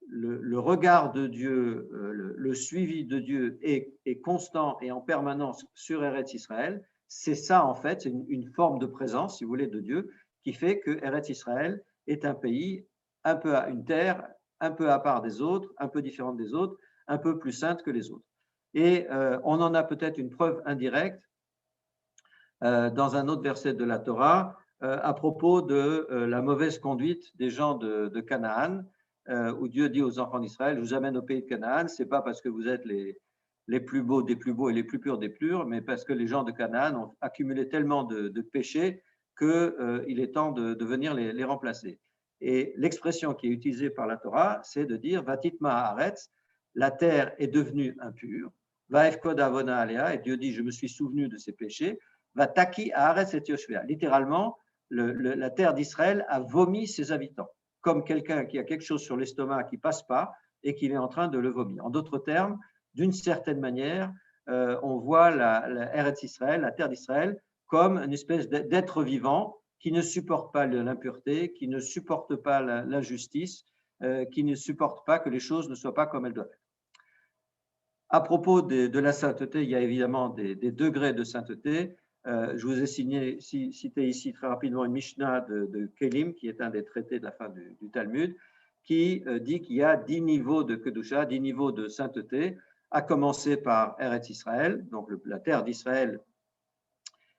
le regard de Dieu, le suivi de Dieu est constant et en permanence sur Eretz Israël. C'est ça, en fait, c'est une forme de présence, si vous voulez, de Dieu, qui fait que Eretz Israël est un pays, une terre un peu à part des autres, un peu différente des autres, un peu plus sainte que les autres. Et on en a peut-être une preuve indirecte dans un autre verset de la Torah à propos de la mauvaise conduite des gens de Canaan, où Dieu dit aux enfants d'Israël, je vous amène au pays de Canaan, ce n'est pas parce que vous êtes les plus beaux des plus beaux et les plus purs des purs, mais parce que les gens de Canaan ont accumulé tellement de péchés qu'il est temps de venir les remplacer. Et l'expression qui est utilisée par la Torah, c'est de dire Vatitma haaretz, la terre est devenue impure. Vaefkod avona alea, et Dieu dit je me suis souvenu de ses péchés. Vataki haaretz et yoshvea. Littéralement, la terre d'Israël a vomi ses habitants, comme quelqu'un qui a quelque chose sur l'estomac qui passe pas et qu'il est en train de le vomir. En d'autres termes, d'une certaine manière, on voit la Eretz Israël, la terre d'Israël, comme une espèce d'être vivant qui ne supporte pas l'impureté, qui ne supporte pas l'injustice, qui ne supporte pas que les choses ne soient pas comme elles doivent être. À propos de la sainteté, il y a évidemment des degrés de sainteté. Je vous ai cité ici très rapidement une Mishnah de Kelim, qui est un des traités de la fin du Talmud, qui dit qu'il y a 10 niveaux de Kedusha, 10 niveaux de sainteté, à commencer par Eretz Israël, donc la terre d'Israël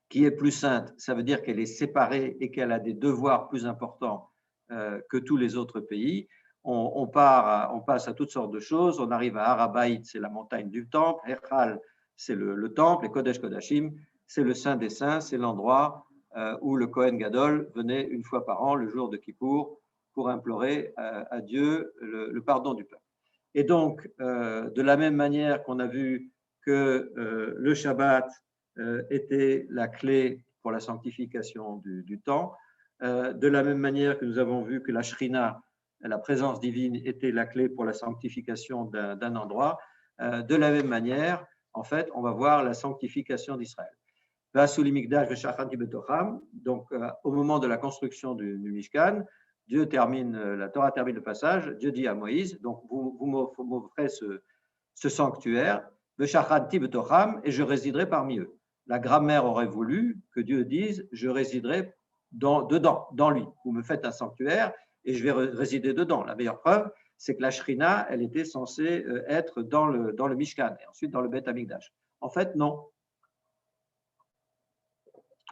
qui est plus sainte, ça veut dire qu'elle est séparée et qu'elle a des devoirs plus importants que tous les autres pays. On passe à toutes sortes de choses. On arrive à Arabaït, c'est la montagne du temple. Echal, c'est le temple. Et Kodesh Kodashim, c'est le Saint des Saints. C'est l'endroit où le Kohen Gadol venait une fois par an, le jour de Kippour, pour implorer à Dieu le pardon du peuple. Et donc, de la même manière qu'on a vu que le Shabbat était la clé pour la sanctification du temps, de la même manière que nous avons vu que la Shrina, la présence divine, était la clé pour la sanctification d'un endroit, de la même manière, en fait, on va voir la sanctification d'Israël. Donc, au moment de la construction du Mishkan, la Torah termine le passage, Dieu dit à Moïse, donc vous m'offrez ce sanctuaire, et je résiderai parmi eux. La grammaire aurait voulu que Dieu dise, je résiderai dedans, dans lui. Vous me faites un sanctuaire et je vais résider dedans. La meilleure preuve, c'est que la Shrina, elle était censée être dans le Mishkan et ensuite dans le Beth Amikdash. En fait, non.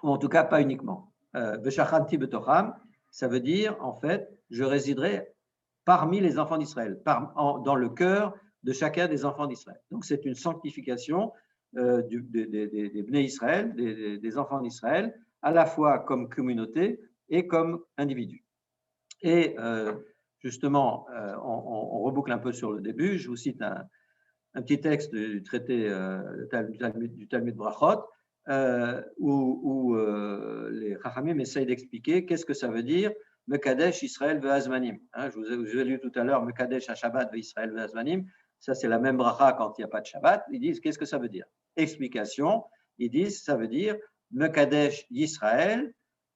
Ou en tout cas, pas uniquement. Veshachanti betocham, ça veut dire, en fait, je résiderai parmi les enfants d'Israël, dans le cœur de chacun des enfants d'Israël. Donc, c'est une sanctification des Bnei Israël, des enfants d'Israël, à la fois comme communauté et comme individu. Et justement, on reboucle un peu sur le début. Je vous cite un petit texte du traité du Talmud Brachot, où les Chachamim essayent d'expliquer qu'est-ce que ça veut dire Mekadesh Israël ve'azmanim. Je vous ai lu tout à l'heure Mekadesh Shabbat ve'Israël ve'azmanim. Ça, c'est la même bracha quand il n'y a pas de Shabbat. Ils disent qu'est-ce que ça veut dire? Explication. Ils disent ça veut dire Mekadesh Yisraël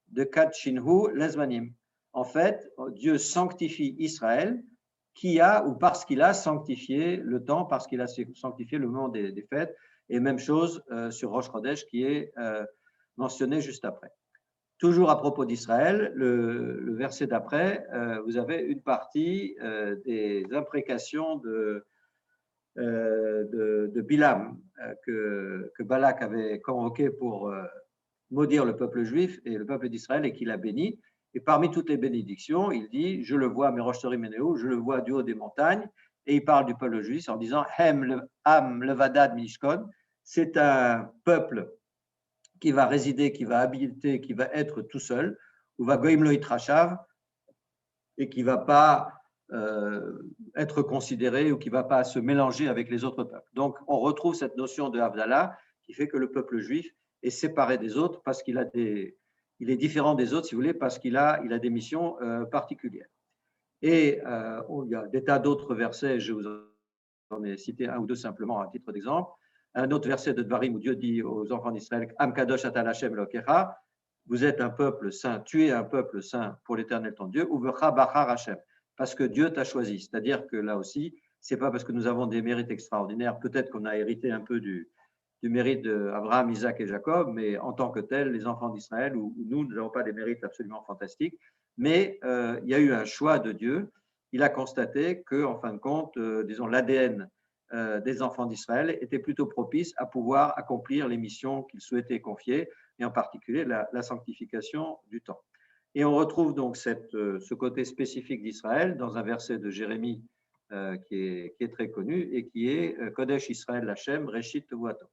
de Kadshinhu l'azmanim. En fait, Dieu sanctifie Israël parce qu'il a sanctifié le temps, parce qu'il a sanctifié le moment des fêtes. Et même chose sur Rosh Chodesh qui est mentionné juste après. Toujours à propos d'Israël, le verset d'après, vous avez une partie des imprécations de Bilam que Balak avait convoqué pour maudire le peuple juif et le peuple d'Israël et qu'il a béni. Et parmi toutes les bénédictions, il dit, je le vois, Meroshtori Meneu, je le vois du haut des montagnes, et il parle du peuple juif en disant, Hem levadad mishkon, c'est un peuple qui va résider, qui va habiter, qui va être tout seul, ou va goim lo itrashav, et qui ne va pas être considéré ou qui ne va pas se mélanger avec les autres peuples. Donc, on retrouve cette notion de Havdalah qui fait que le peuple juif est séparé des autres parce qu'il est différent des autres, si vous voulez, parce qu'il a des missions particulières. Et il y a des tas d'autres versets, je vous en ai cité un ou deux simplement à titre d'exemple. Un autre verset de Dvarim où Dieu dit aux enfants d'Israël, Am kadosh atal Hashem Elokecha, vous êtes un peuple saint, tu es un peuple saint pour l'Éternel ton Dieu, ou Vecha Bachar Hashem, parce que Dieu t'a choisi. C'est-à-dire que là aussi, ce n'est pas parce que nous avons des mérites extraordinaires, peut-être qu'on a hérité un peu du mérite d'Abraham, Isaac et Jacob, mais en tant que tel, les enfants d'Israël, ou nous n'avons pas des mérites absolument fantastiques, mais il y a eu un choix de Dieu. Il a constaté que, en fin de compte, disons, l'ADN des enfants d'Israël était plutôt propice à pouvoir accomplir les missions qu'il souhaitait confier, et en particulier la sanctification du temps. Et on retrouve donc ce côté spécifique d'Israël dans un verset de Jérémie qui est très connu et qui est Kodesh Israël Hashem Reshit Tevuato.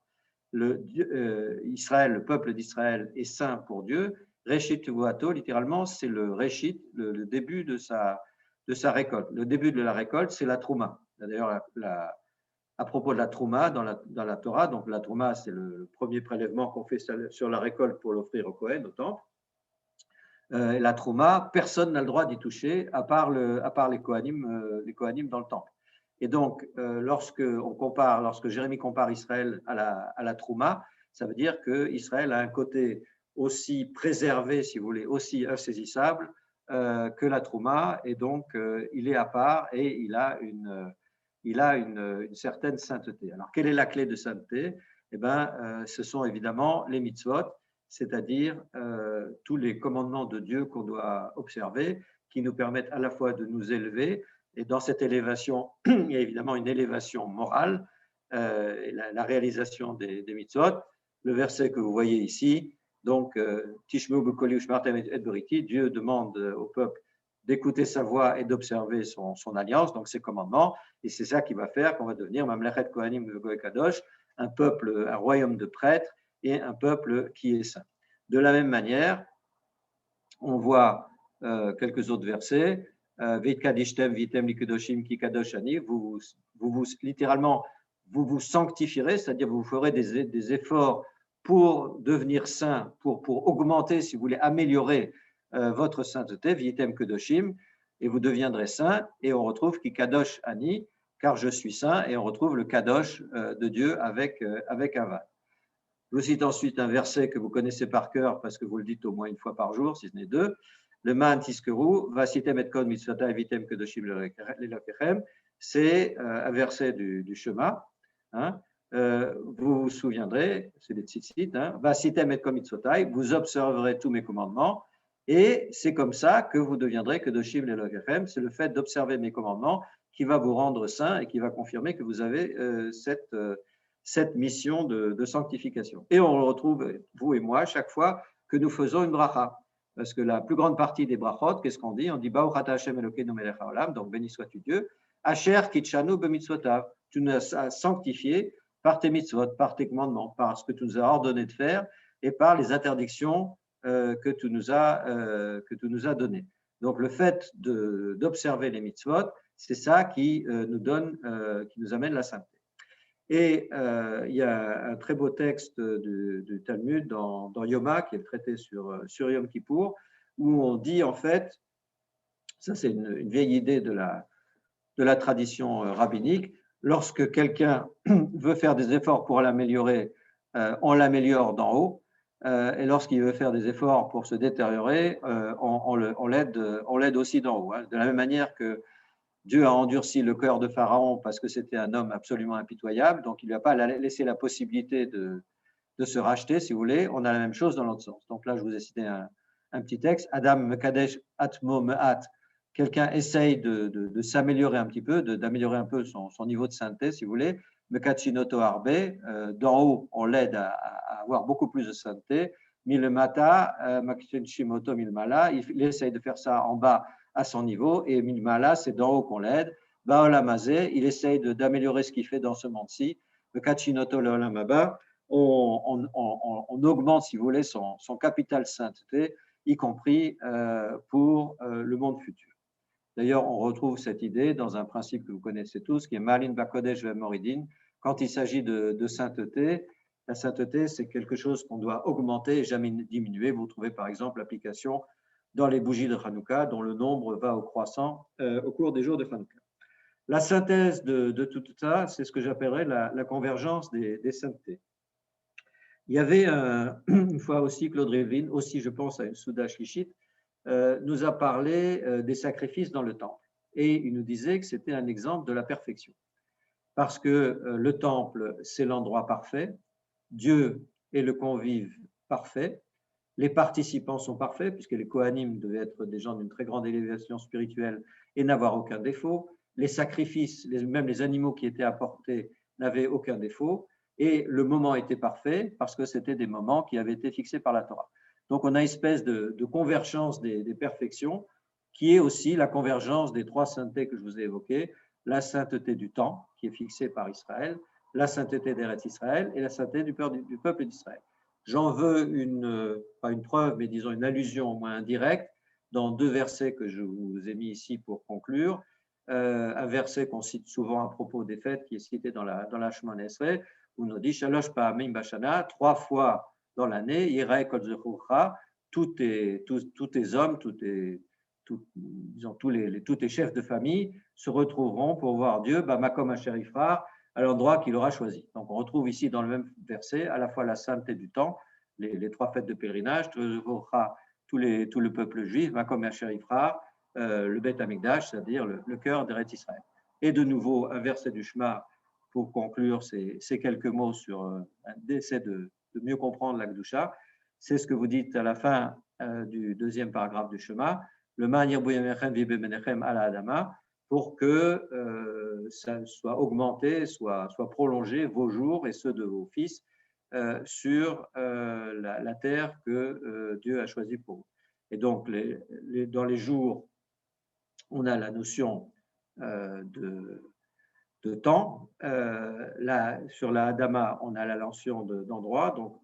Israël, le peuple d'Israël est saint pour Dieu. Reshit Tuvuato, littéralement, c'est le Reshit, le début de sa récolte. Le début de la récolte, c'est la Trouma. D'ailleurs, à propos de la Trouma dans la Torah, donc la Trouma, c'est le premier prélèvement qu'on fait sur la récolte pour l'offrir au Kohen, au temple. La Trouma, personne n'a le droit d'y toucher à part les Kohanim dans le temple. Et donc, lorsque Jérémie compare Israël à la Trouma, ça veut dire qu'Israël a un côté aussi préservé, si vous voulez, aussi insaisissable que la Trouma, et donc il est à part et il a une certaine sainteté. Alors, quelle est la clé de sainteté? Eh bien, ce sont évidemment les mitzvot, c'est-à-dire tous les commandements de Dieu qu'on doit observer, qui nous permettent à la fois de nous élever, et dans cette élévation, il y a évidemment une élévation morale, la réalisation des mitzvot. Le verset que vous voyez ici, donc, Tishmeu b'koli u'shmartem et beriti, Dieu demande au peuple d'écouter sa voix et d'observer son alliance, donc ses commandements, et c'est ça qui va faire qu'on va devenir Mamlechet Kohanim v'Goy Kadosh, un peuple, un royaume de prêtres et un peuple qui est saint. De la même manière, on voit quelques autres versets. Veit kadishtem vitem likudoshim ki kadoshani. Littéralement, vous vous sanctifierez, c'est-à-dire vous ferez des efforts pour devenir saint, pour augmenter, si vous voulez, améliorer votre sainteté, vitem kedoshim, et vous deviendrez saint. Et on retrouve ki kadosh ani, car je suis saint, et on retrouve le kadosh de Dieu avec un vav. Je vous cite ensuite un verset que vous connaissez par cœur parce que vous le dites au moins une fois par jour, si ce n'est deux. Le man tiskeru, vasitem et kod mitzvata evitem kedoshim lelakechem. C'est un verset du Shema. Hein. Vous vous souviendrez, c'est des tzitzit, vasitem et kod mitzvata, vous observerez tous mes commandements. Et c'est comme ça que vous deviendrez kedoshim lelakechem. C'est le fait d'observer mes commandements qui va vous rendre saint et qui va confirmer que vous avez cette mission de sanctification. Et on le retrouve, vous et moi, chaque fois que nous faisons une bracha. Parce que la plus grande partie des brachot, qu'est-ce qu'on dit? On dit Baruch ata Hashem Elokeinu melech haolam, donc béni sois-tu Dieu. Asher kitshanu b'mitzvotav, tu nous as sanctifiés par tes mitzvot, par tes commandements, par ce que tu nous as ordonné de faire et par les interdictions que tu nous as données. Donc le fait d'observer les mitzvot, c'est ça qui nous amène la sainteté. Et il y a un très beau texte du Talmud dans Yoma, qui est le traité sur Yom Kippour, où on dit en fait, ça c'est une vieille idée de la tradition rabbinique, lorsque quelqu'un veut faire des efforts pour l'améliorer, on l'améliore d'en haut, et lorsqu'il veut faire des efforts pour se détériorer, on l'aide aussi d'en haut. Hein. De la même manière que Dieu a endurci le cœur de Pharaon parce que c'était un homme absolument impitoyable, donc il ne lui a pas laissé la possibilité de se racheter, si vous voulez. On a la même chose dans l'autre sens. Donc là, je vous ai cité un petit texte. Adam mekadesh atmo mehat. Quelqu'un essaye de s'améliorer un petit peu, d'améliorer un peu son niveau de sainteté, si vous voulez. Mekachinoto arbe. D'en haut, on l'aide à avoir beaucoup plus de sainteté. Milmata, makchenshimoto milmala. Il essaye de faire ça en bas à son niveau, et Milmala, c'est d'en haut qu'on l'aide. Baolamazé, il essaye d'améliorer ce qu'il fait dans ce monde-ci. Le Kachinoto Leolamaba, on augmente, si vous voulez, son capital sainteté, y compris pour le monde futur. D'ailleurs, on retrouve cette idée dans un principe que vous connaissez tous, qui est Malin Bakodesh Vemoridin. Quand il s'agit de sainteté, la sainteté, c'est quelque chose qu'on doit augmenter et jamais diminuer. Vous trouvez par exemple l'application dans les bougies de Hanouka, dont le nombre va au croissant au cours des jours de Hanouka. La synthèse de tout ça, c'est ce que j'appellerais la convergence des saintetés. Il y avait une fois aussi, Claude Rivlin, aussi je pense à une Souda Shlichit, nous a parlé des sacrifices dans le temple. Et il nous disait que c'était un exemple de la perfection. Parce que le temple, c'est l'endroit parfait, Dieu est le convive parfait, les participants sont parfaits, puisque les Kohanim devaient être des gens d'une très grande élévation spirituelle et n'avoir aucun défaut. Les sacrifices, même les animaux qui étaient apportés, n'avaient aucun défaut. Et le moment était parfait parce que c'était des moments qui avaient été fixés par la Torah. Donc on a une espèce de convergence des perfections, qui est aussi la convergence des trois saintetés que je vous ai évoquées, la sainteté du temps, qui est fixée par Israël, la sainteté d'Eretz Israël et la sainteté du peuple d'Israël. J'en veux pas une preuve, mais disons une allusion au moins indirecte dans deux versets que je vous ai mis ici pour conclure. Un verset qu'on cite souvent à propos des fêtes, qui est cité dans la Shemona Esrei, où on dit Shalosh Pa'amim Bashana, 3 fois dans l'année, Yireh Kol Zechurcha, tous tes hommes, disons, tous les chefs de famille se retrouveront pour voir Dieu, Makom Asherifra, à l'endroit qu'il aura choisi. Donc on retrouve ici dans le même verset à la fois la sainteté du temps, les 3 fêtes de pèlerinage, tout le peuple juif, Makom Asherifra, le Beth Amikdash, c'est-à-dire le cœur d'Eretz Israël. Et de nouveau, un verset du Shema pour conclure ces quelques mots sur un essai de mieux comprendre la Kedusha. C'est ce que vous dites à la fin du deuxième paragraphe du Shema, le Ma'anir Buyamechem Vibe Menechem ala Adama, pour que ça soit augmenté, soit prolongé vos jours et ceux de vos fils sur la terre que Dieu a choisie pour vous. Et donc, dans les jours, on a la notion de temps. Sur la Adama, on a la notion d'endroit. Donc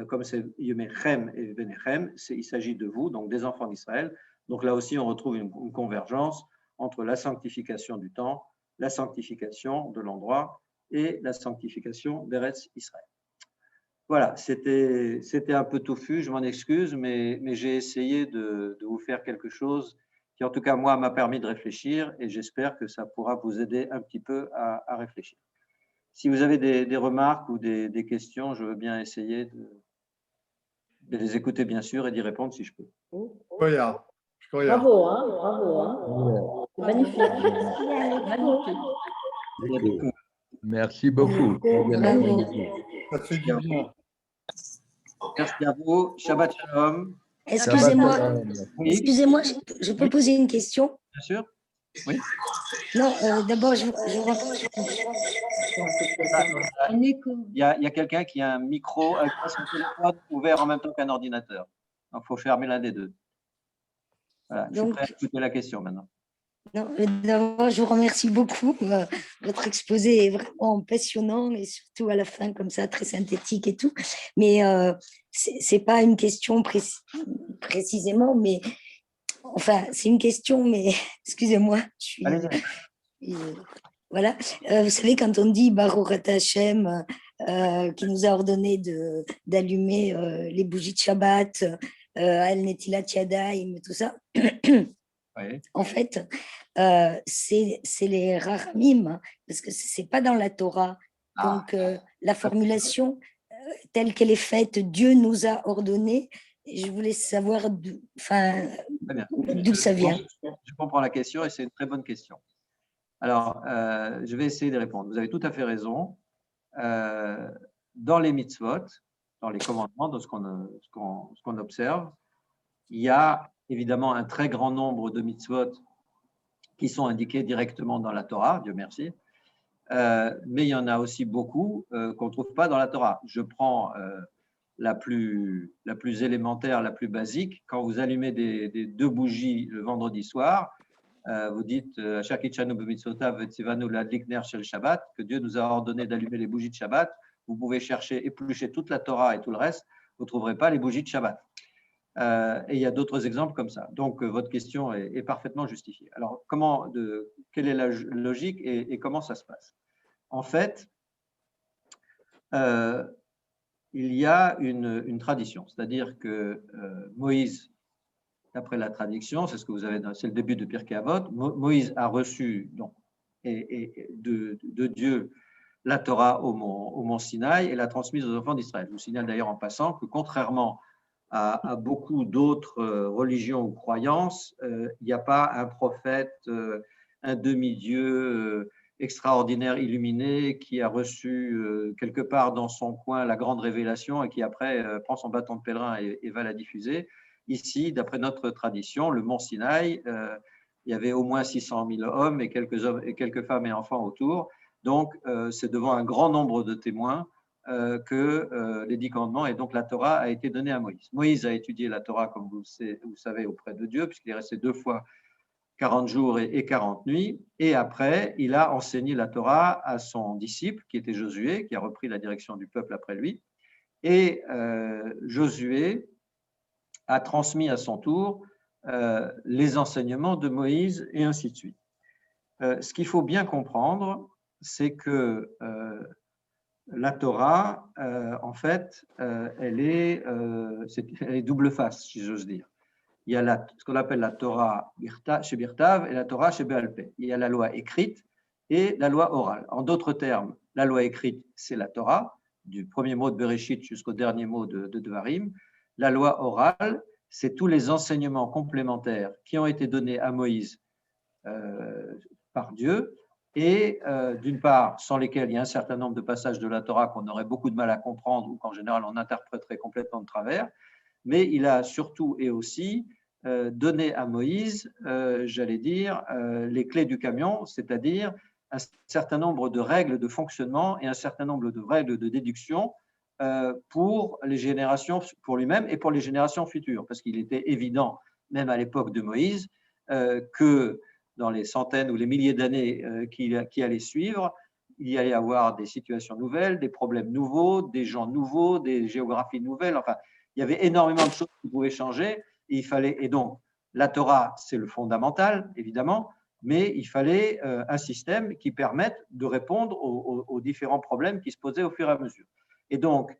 comme c'est Yemechem et Benechem, il s'agit de vous, donc des enfants d'Israël. Donc là aussi, on retrouve une convergence entre la sanctification du temps, la sanctification de l'endroit et la sanctification d'Eretz Israël. Voilà, c'était un peu touffu, je m'en excuse, mais j'ai essayé de vous faire quelque chose qui, en tout cas, moi, m'a permis de réfléchir et j'espère que ça pourra vous aider un petit peu à réfléchir. Si vous avez des remarques ou des questions, je veux bien essayer de les écouter, bien sûr, et d'y répondre si je peux. Bravo, hein, bravo. Hein. C'est magnifique. Magnifique. Merci beaucoup. Bravo. Ça fait du bien. Merci à vous. Shabbat Shalom. Excusez-moi, Oui, excusez-moi, je peux poser une question? bien sûr. Oui. Non, d'abord, Un écho. Il y a quelqu'un qui a un micro avec son téléphone ouvert en même temps qu'un ordinateur. Donc, il faut fermer l'un des deux. Voilà, je suis prêt à écouter la question maintenant. D'abord, je vous remercie beaucoup. Votre exposé est vraiment passionnant et surtout à la fin, comme ça, très synthétique et tout. Mais ce n'est pas une question précisément, mais enfin, c'est une question, mais excusez-moi. Voilà. Vous savez, quand on dit Baruch Ata Hashem, qui nous a ordonné d'allumer les bougies de Shabbat, Al Netilat Yadayim, tout ça. Oui. En fait, c'est les Rachamim, hein, parce que ce n'est pas dans la Torah. Donc, la formulation telle qu'elle est faite, Dieu nous a ordonné. Et je voulais savoir d'où ça vient. Je comprends la question et c'est une très bonne question. Alors, je vais essayer de répondre. Vous avez tout à fait raison. Dans les mitzvot, dans les commandements, dans ce qu'on observe, il y a évidemment un très grand nombre de mitzvot qui sont indiqués directement dans la Torah, Dieu merci, mais il y en a aussi beaucoup qu'on ne trouve pas dans la Torah. Je prends la plus élémentaire, la plus basique. Quand vous allumez des 2 bougies le vendredi soir, vous dites que Dieu nous a ordonné d'allumer les bougies de Shabbat. Vous pouvez éplucher toute la Torah et tout le reste, vous ne trouverez pas les bougies de Shabbat. Et il y a d'autres exemples comme ça. Donc, votre question est parfaitement justifiée. Alors, quelle est la logique et comment ça se passe? En fait, il y a une tradition, c'est-à-dire que Moïse, d'après la tradition, c'est ce que vous avez, c'est le début de Pirkei Avot, Moïse a reçu donc, de Dieu la Torah au mont Sinaï et l'a transmise aux enfants d'Israël. Je vous signale d'ailleurs en passant que contrairement à beaucoup d'autres religions ou croyances, il n'y a pas un prophète, un demi-dieu extraordinaire illuminé qui a reçu quelque part dans son coin la grande révélation et qui après prend son bâton de pèlerin et va la diffuser. Ici, d'après notre tradition, le mont Sinaï, il y avait au moins 600 000 hommes et quelques femmes et enfants autour. Donc, c'est devant un grand nombre de témoins que les 10 commandements et donc la Torah a été donnée à Moïse. Moïse a étudié la Torah, comme vous savez, auprès de Dieu, puisqu'il est resté 2 fois 40 jours et 40 nuits. Et après, il a enseigné la Torah à son disciple, qui était Josué, qui a repris la direction du peuple après lui. Et Josué a transmis à son tour les enseignements de Moïse et ainsi de suite. Ce qu'il faut bien comprendre, c'est que la Torah, en fait, elle est double face, si j'ose dire. Il y a ce qu'on appelle la Torah chez Birtav et la Torah chez Béal Pé. Il y a la loi écrite et la loi orale. En d'autres termes, la loi écrite, c'est la Torah, du premier mot de Bereshit jusqu'au dernier mot de Devarim. La loi orale, c'est tous les enseignements complémentaires qui ont été donnés à Moïse par Dieu, et d'une part, sans lesquels il y a un certain nombre de passages de la Torah qu'on aurait beaucoup de mal à comprendre ou qu'en général on interpréterait complètement de travers, mais il a surtout et aussi donné à Moïse, j'allais dire, les clés du camion, c'est-à-dire un certain nombre de règles de fonctionnement et un certain nombre de règles de déduction pour les générations, pour lui-même et pour les générations futures, parce qu'il était évident, même à l'époque de Moïse, que dans les centaines ou les milliers d'années qui allaient suivre, il y allait avoir des situations nouvelles, des problèmes nouveaux, des gens nouveaux, des géographies nouvelles. Enfin, il y avait énormément de choses qui pouvaient changer. Et donc, la Torah, c'est le fondamental, évidemment, mais il fallait un système qui permette de répondre aux différents problèmes qui se posaient au fur et à mesure. Et donc,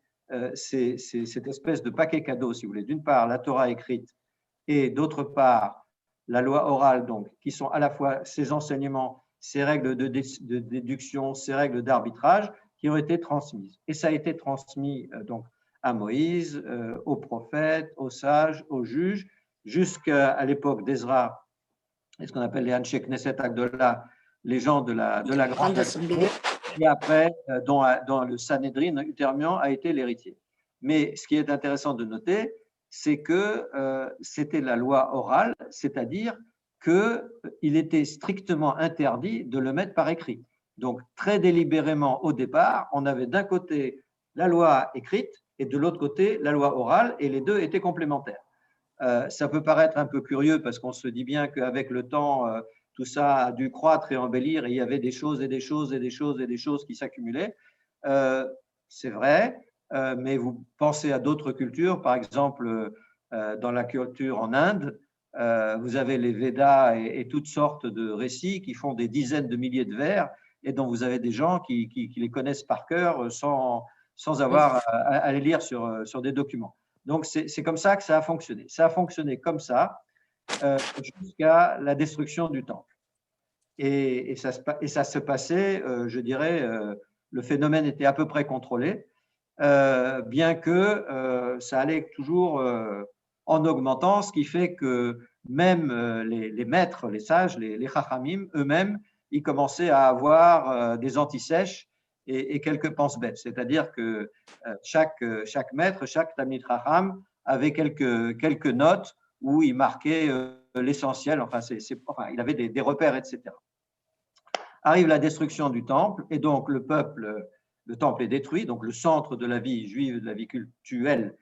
c'est cette espèce de paquet cadeau, si vous voulez. D'une part, la Torah écrite et d'autre part, la loi orale, donc, qui sont à la fois ces enseignements, ces règles de déduction, ces règles d'arbitrage qui ont été transmises. Et ça a été transmis donc, à Moïse, aux prophètes, aux sages, aux juges, jusqu'à l'époque d'Ezra, et ce qu'on appelle les Anshe Knesset Agdola, les gens de la Grande Assemblée, et après, dont le Sanhédrin ultérieurement a été l'héritier. Mais ce qui est intéressant de noter, c'est que c'était la loi orale, c'est-à-dire qu'il était strictement interdit de le mettre par écrit. Donc, très délibérément, au départ, on avait d'un côté la loi écrite et de l'autre côté la loi orale, et les deux étaient complémentaires. Ça peut paraître un peu curieux parce qu'on se dit bien qu'avec le temps, tout ça a dû croître et embellir, et il y avait des choses et des choses et des choses et des choses qui s'accumulaient. C'est vrai. Mais vous pensez à d'autres cultures, par exemple, dans la culture en Inde, vous avez les Védas et toutes sortes de récits qui font des dizaines de milliers de vers et dont vous avez des gens qui les connaissent par cœur sans avoir à les lire sur des documents. Donc, c'est comme ça que ça a fonctionné. Ça a fonctionné comme ça jusqu'à la destruction du temple. Et ça se passait, je dirais, le phénomène était à peu près contrôlé. Bien que ça allait toujours en augmentant, ce qui fait que même les maîtres, les sages, les chachamim, eux-mêmes, ils commençaient à avoir des antisèches et quelques pense-bêtes. C'est-à-dire que chaque maître, chaque Talmid Chacham avait quelques notes où il marquait l'essentiel, enfin, il avait des repères, etc. Arrive la destruction du temple, et donc le temple est détruit, donc le centre de la vie juive, de la vie cultuelle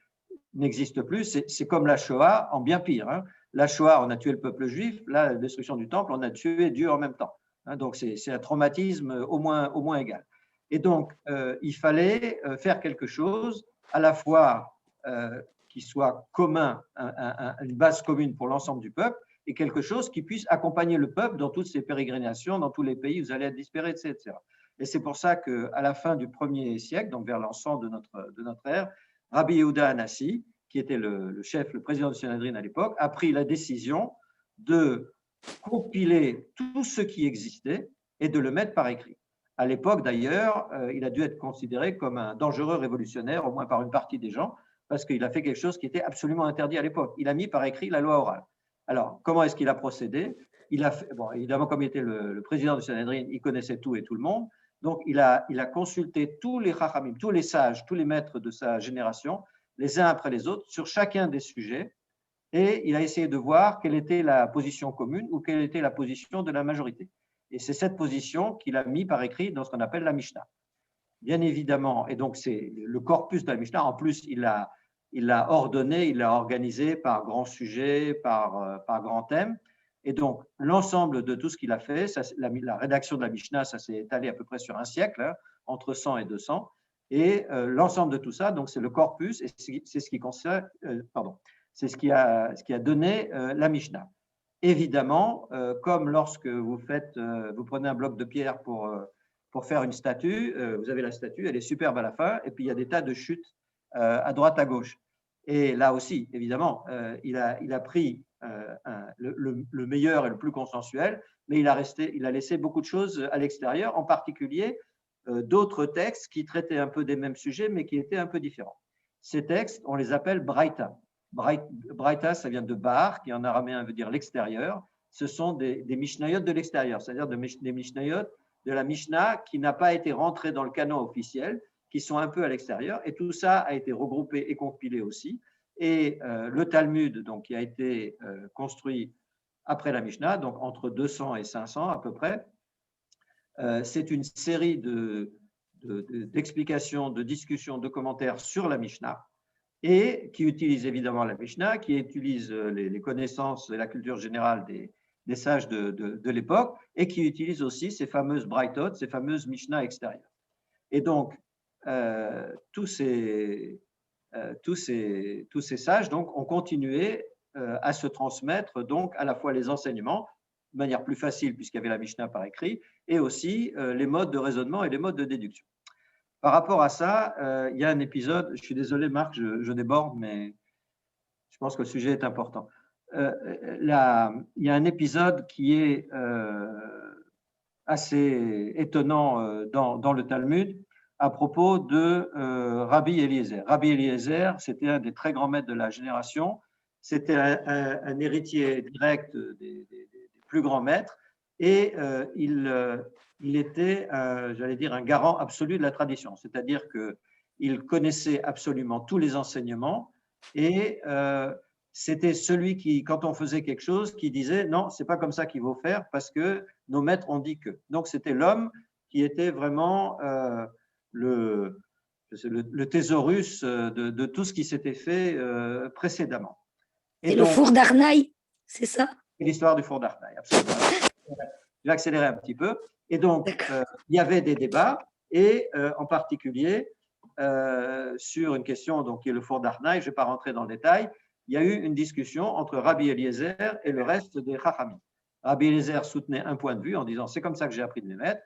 n'existe plus. C'est comme la Shoah, en bien pire. Hein. La Shoah, on a tué le peuple juif, là, la destruction du temple, on a tué Dieu en même temps. Hein, donc c'est un traumatisme au moins égal. Et donc, il fallait faire quelque chose à la fois qui soit commun, une base commune pour l'ensemble du peuple, et quelque chose qui puisse accompagner le peuple dans toutes ses pérégrinations, dans tous les pays où vous allez être dispersés, etc. Et c'est pour ça qu'à la fin du 1er siècle, donc vers l'encens de notre ère, Rabbi Yehuda Hanassi, qui était le chef, le président du Sanhédrin à l'époque, a pris la décision de compiler tout ce qui existait et de le mettre par écrit. À l'époque, d'ailleurs, il a dû être considéré comme un dangereux révolutionnaire, au moins par une partie des gens, parce qu'il a fait quelque chose qui était absolument interdit à l'époque. Il a mis par écrit la loi orale. Alors, comment est-ce qu'il a procédé? Il a fait, bon, évidemment, comme il était le président du Sanhédrin, il connaissait tout et tout le monde. Donc, il a consulté tous les chachamim, tous les sages, tous les maîtres de sa génération, les uns après les autres, sur chacun des sujets, et il a essayé de voir quelle était la position commune ou quelle était la position de la majorité. Et c'est cette position qu'il a mis par écrit dans ce qu'on appelle la Mishnah. Bien évidemment, et donc c'est le corpus de la Mishnah. En plus, il l'a ordonné, il l'a organisé par grands sujets, par grands thèmes. Et donc, l'ensemble de tout ce qu'il a fait, la rédaction de la Mishnah, ça s'est étalé à peu près sur un siècle, hein, entre 100 et 200. Et l'ensemble de tout ça, donc c'est le corpus, et c'est ce qui concerne, c'est ce qui a donné la Mishnah. Évidemment, comme lorsque vous prenez un bloc de pierre pour faire une statue, vous avez la statue, elle est superbe à la fin, et puis il y a des tas de chutes à droite, à gauche. Et là aussi, évidemment, il a pris le meilleur et le plus consensuel, mais il a laissé beaucoup de choses à l'extérieur, en particulier d'autres textes qui traitaient un peu des mêmes sujets, mais qui étaient un peu différents. Ces textes, on les appelle Braïta. Braïta, ça vient de Bar, qui en araméen veut dire l'extérieur. Ce sont des Mishnayot de l'extérieur, c'est-à-dire des Mishnayot de la Mishnah qui n'a pas été rentrée dans le canon officiel, qui sont un peu à l'extérieur. Et tout ça a été regroupé et compilé aussi. Et le Talmud, donc, qui a été construit après la Mishnah, donc entre 200 et 500 à peu près, c'est une série d'explications, de discussions, de commentaires sur la Mishnah, et qui utilise évidemment la Mishnah, qui utilise les connaissances et la culture générale des sages de l'époque, et qui utilise aussi ces fameuses Braithot, ces fameuses Mishnah extérieures. Et donc, tous ces sages donc, ont continué à se transmettre donc, à la fois les enseignements, de manière plus facile puisqu'il y avait la Mishnah par écrit, et aussi les modes de raisonnement et les modes de déduction. Par rapport à ça, il y a un épisode, je suis désolé Marc, je déborde, mais je pense que le sujet est important. Il y a un épisode qui est assez étonnant dans le Talmud à propos de Rabbi Eliezer. Rabbi Eliezer, c'était un des très grands maîtres de la génération, c'était un héritier direct des plus grands maîtres, et il était, j'allais dire, un garant absolu de la tradition, c'est-à-dire qu'il connaissait absolument tous les enseignements, et c'était celui qui, quand on faisait quelque chose, qui disait non, c'est pas comme ça qu'il faut faire parce que nos maîtres ont dit que. Donc c'était l'homme qui était vraiment le thésaurus de tout ce qui s'était fait précédemment. Et donc, le four d'Arnaï, c'est ça? L'histoire du four d'Arnaï, absolument. Je vais accélérer un petit peu. Et donc, il y avait des débats, et en particulier sur une question donc, qui est le four d'Arnaï, je ne vais pas rentrer dans le détail, il y a eu une discussion entre Rabbi Eliezer et le reste des Chachamim. Rabbi Eliezer soutenait un point de vue en disant c'est comme ça que j'ai appris de mes maîtres.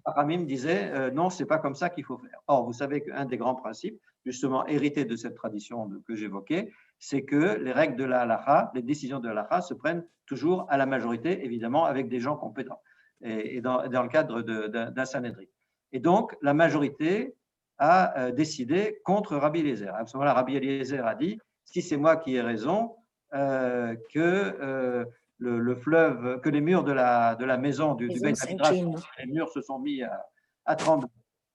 Chachamim disait non, c'est pas comme ça qu'il faut faire. Or, vous savez qu'un des grands principes, justement hérité de cette tradition que j'évoquais, c'est que les règles de la halakha, les décisions de la halakha se prennent toujours à la majorité, évidemment, avec des gens compétents, et dans le cadre d'un Sanhedrin. Et donc, la majorité a décidé contre Rabbi Eliezer. À ce moment-là, Rabbi Eliezer a dit si c'est moi qui ai raison, que le fleuve, que les murs de la maison du Beit Midrash, les murs se sont mis à trembler.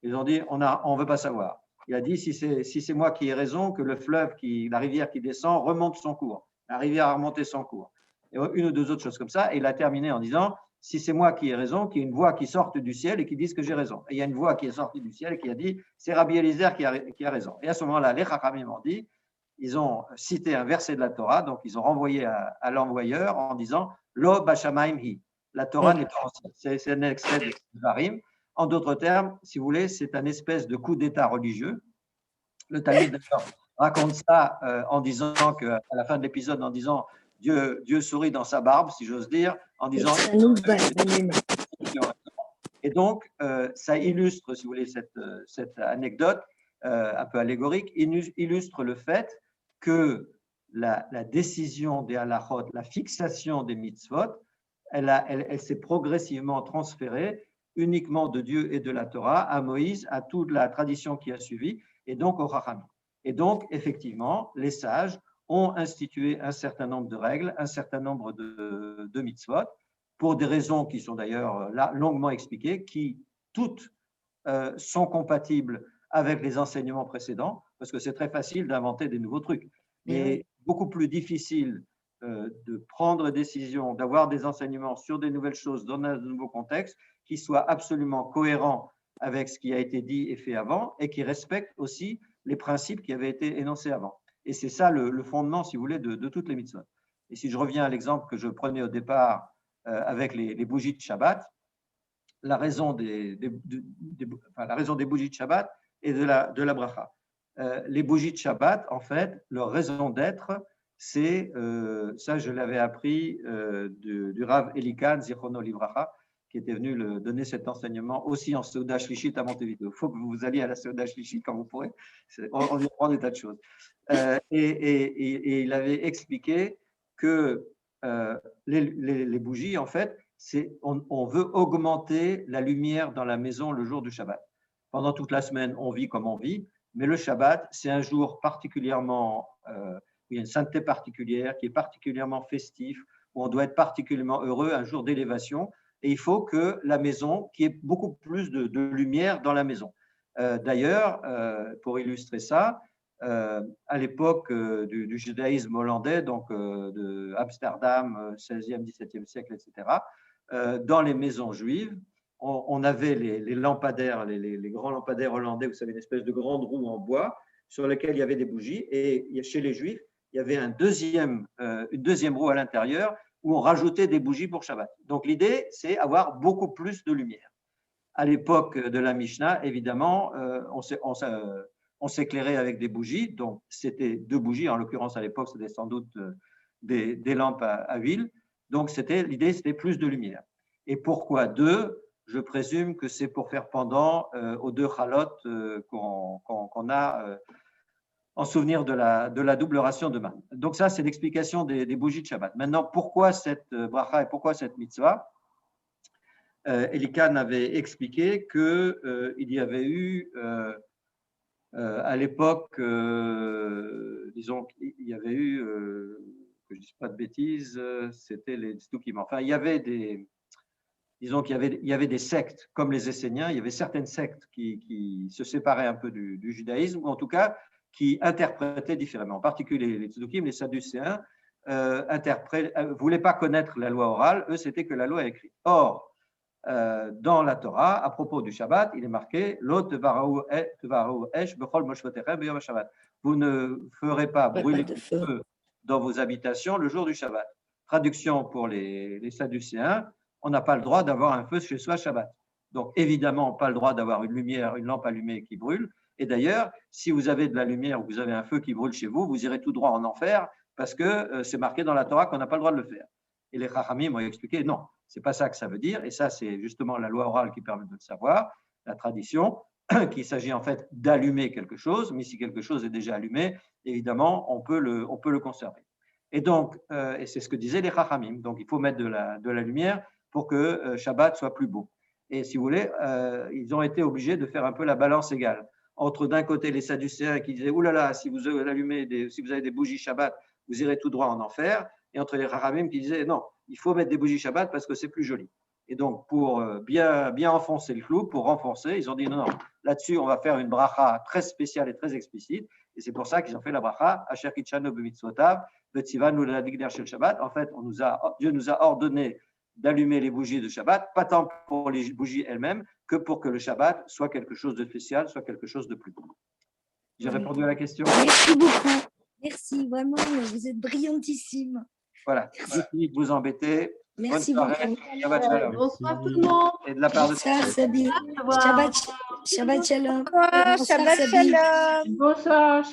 Ils ont dit on veut pas savoir. Il a dit si c'est moi qui ai raison, que le fleuve, la rivière qui descend remonte son cours. La rivière a remonté son cours. Et une ou deux autres choses comme ça. Et il a terminé en disant si c'est moi qui ai raison, qu'il y a une voix qui sorte du ciel et qui dise que j'ai raison. Et il y a une voix qui est sortie du ciel et qui a dit c'est Rabbi Eliezer qui a raison. Et à ce moment-là, les Chachamim ont dit ils ont cité un verset de la Torah, donc ils ont renvoyé à l'envoyeur en disant Lo bashamaim hi. La Torah n'est pas en ciel. C'est un extrait de Dvarim. En d'autres termes, si vous voulez, c'est un espèce de coup d'État religieux. Le Talmud raconte ça en disant qu'à la fin de l'épisode, en disant Dieu sourit dans sa barbe, si j'ose dire, en disant. Et donc, ça illustre, si vous voulez, cette anecdote un peu allégorique, illustre le fait que la décision des halachot, la fixation des mitzvot, elle s'est progressivement transférée uniquement de Dieu et de la Torah à Moïse, à toute la tradition qui a suivi, et donc au Chachamim. Et donc, effectivement, les sages ont institué un certain nombre de règles, un certain nombre de mitzvot, pour des raisons qui sont d'ailleurs longuement expliquées, qui toutes sont compatibles avec les enseignements précédents, parce que c'est très facile d'inventer des nouveaux trucs, mais beaucoup plus difficile de prendre des décisions, d'avoir des enseignements sur des nouvelles choses dans un nouveau contexte qui soient absolument cohérents avec ce qui a été dit et fait avant et qui respectent aussi les principes qui avaient été énoncés avant. Et c'est ça le fondement, si vous voulez, de toutes les mitzvot. Et si je reviens à l'exemple que je prenais au départ avec les bougies de Shabbat, la raison des bougies de Shabbat, et de la bracha. Les bougies de Shabbat, en fait, leur raison d'être, c'est, ça je l'avais appris du Rav Elikan, Zichrono Livracha, qui était venu donner cet enseignement aussi en Seuda Shlichit à Montevideo. Il faut que vous alliez à la Seuda Shlichit quand vous pourrez, on y apprend des tas de choses. Et il avait expliqué que les bougies, en fait, on veut augmenter la lumière dans la maison le jour du Shabbat. Pendant toute la semaine, on vit comme on vit, mais le Shabbat, c'est un jour particulièrement, il y a une sainteté particulière, qui est particulièrement festif, où on doit être particulièrement heureux, un jour d'élévation, et il faut que la maison, qu'il y ait beaucoup plus de lumière dans la maison. D'ailleurs, pour illustrer ça, à l'époque du judaïsme hollandais, donc de Amsterdam, 16e, 17e siècle, etc., dans les maisons juives, on avait les lampadaires, les grands lampadaires hollandais, vous savez, une espèce de grande roue en bois sur laquelle il y avait des bougies. Et chez les juifs, il y avait une deuxième roue à l'intérieur où on rajoutait des bougies pour Shabbat. Donc l'idée, c'est avoir beaucoup plus de lumière. À l'époque de la Mishnah, évidemment, on s'éclairait avec des bougies. Donc c'était 2 bougies, en l'occurrence à l'époque, c'était sans doute des lampes à huile. Donc l'idée, c'était plus de lumière. Et pourquoi 2? Je présume que c'est pour faire pendant aux 2 chalot qu'on a en souvenir de la double ration de Man. Donc ça, c'est l'explication des bougies de Shabbat. Maintenant, pourquoi cette bracha et pourquoi cette mitzvah? Elikan avait expliqué qu'il y avait eu à l'époque, disons, il y avait eu, que je ne dise pas de bêtises, c'était les Tzdukim. Enfin, il y avait disons qu'il y avait des sectes, comme les Esséniens, il y avait certaines sectes qui se séparaient un peu du judaïsme, ou en tout cas qui interprétaient différemment. En particulier les Tzdukim, les Sadducéens, ne voulaient pas connaître la loi orale, eux, c'était que la loi écrite. Or, dans la Torah, à propos du Shabbat, il est marqué « Lo tevarau esh bechol moshvotechem beyom Shabbat ». Vous ne ferez pas brûler de feu dans vos habitations le jour du Shabbat. Traduction pour les Sadducéens, on n'a pas le droit d'avoir un feu chez soi Shabbat. Donc, évidemment, pas le droit d'avoir une lumière, une lampe allumée qui brûle. Et d'ailleurs, si vous avez de la lumière ou vous avez un feu qui brûle chez vous, vous irez tout droit en enfer parce que c'est marqué dans la Torah qu'on n'a pas le droit de le faire. Et les Chachamim m'ont expliqué, non, ce n'est pas ça que ça veut dire. Et ça, c'est justement la loi orale qui permet de le savoir, la tradition, qu'il s'agit en fait d'allumer quelque chose. Mais si quelque chose est déjà allumé, évidemment, on peut le conserver. Et donc, et c'est ce que disaient les Chachamim. Donc, il faut mettre de la lumière pour que Shabbat soit plus beau. Et si vous voulez, ils ont été obligés de faire un peu la balance égale. Entre d'un côté les Sadducéens qui disaient « Ouh là là, si vous avez des bougies Shabbat, vous irez tout droit en enfer », et entre les Chachamim qui disaient « Non, il faut mettre des bougies Shabbat parce que c'est plus joli ». Et donc, pour bien enfoncer le clou, pour renforcer, ils ont dit « Non, non, là-dessus, on va faire une bracha très spéciale et très explicite ». Et c'est pour ça qu'ils ont fait la bracha « Asher kitchanu b'mitzvotav, v'tzivanu l'adikner shel Shabbat ». En fait, Dieu nous a ordonné d'allumer les bougies de Shabbat, pas tant pour les bougies elles-mêmes que pour que le Shabbat soit quelque chose de spécial, soit quelque chose de plus beau. J'ai répondu à la question. Merci beaucoup. Merci, vraiment, vous êtes brillantissime. Voilà, merci de vous embêter. Merci bonne soirée. beaucoup. Shabbat shalom. Bonsoir tout le monde. Et de la part de Bonsoir, Sabine. Shabbat shalom. Shabbat Bonsoir, Sabine. shalom. Bonsoir. Shabbat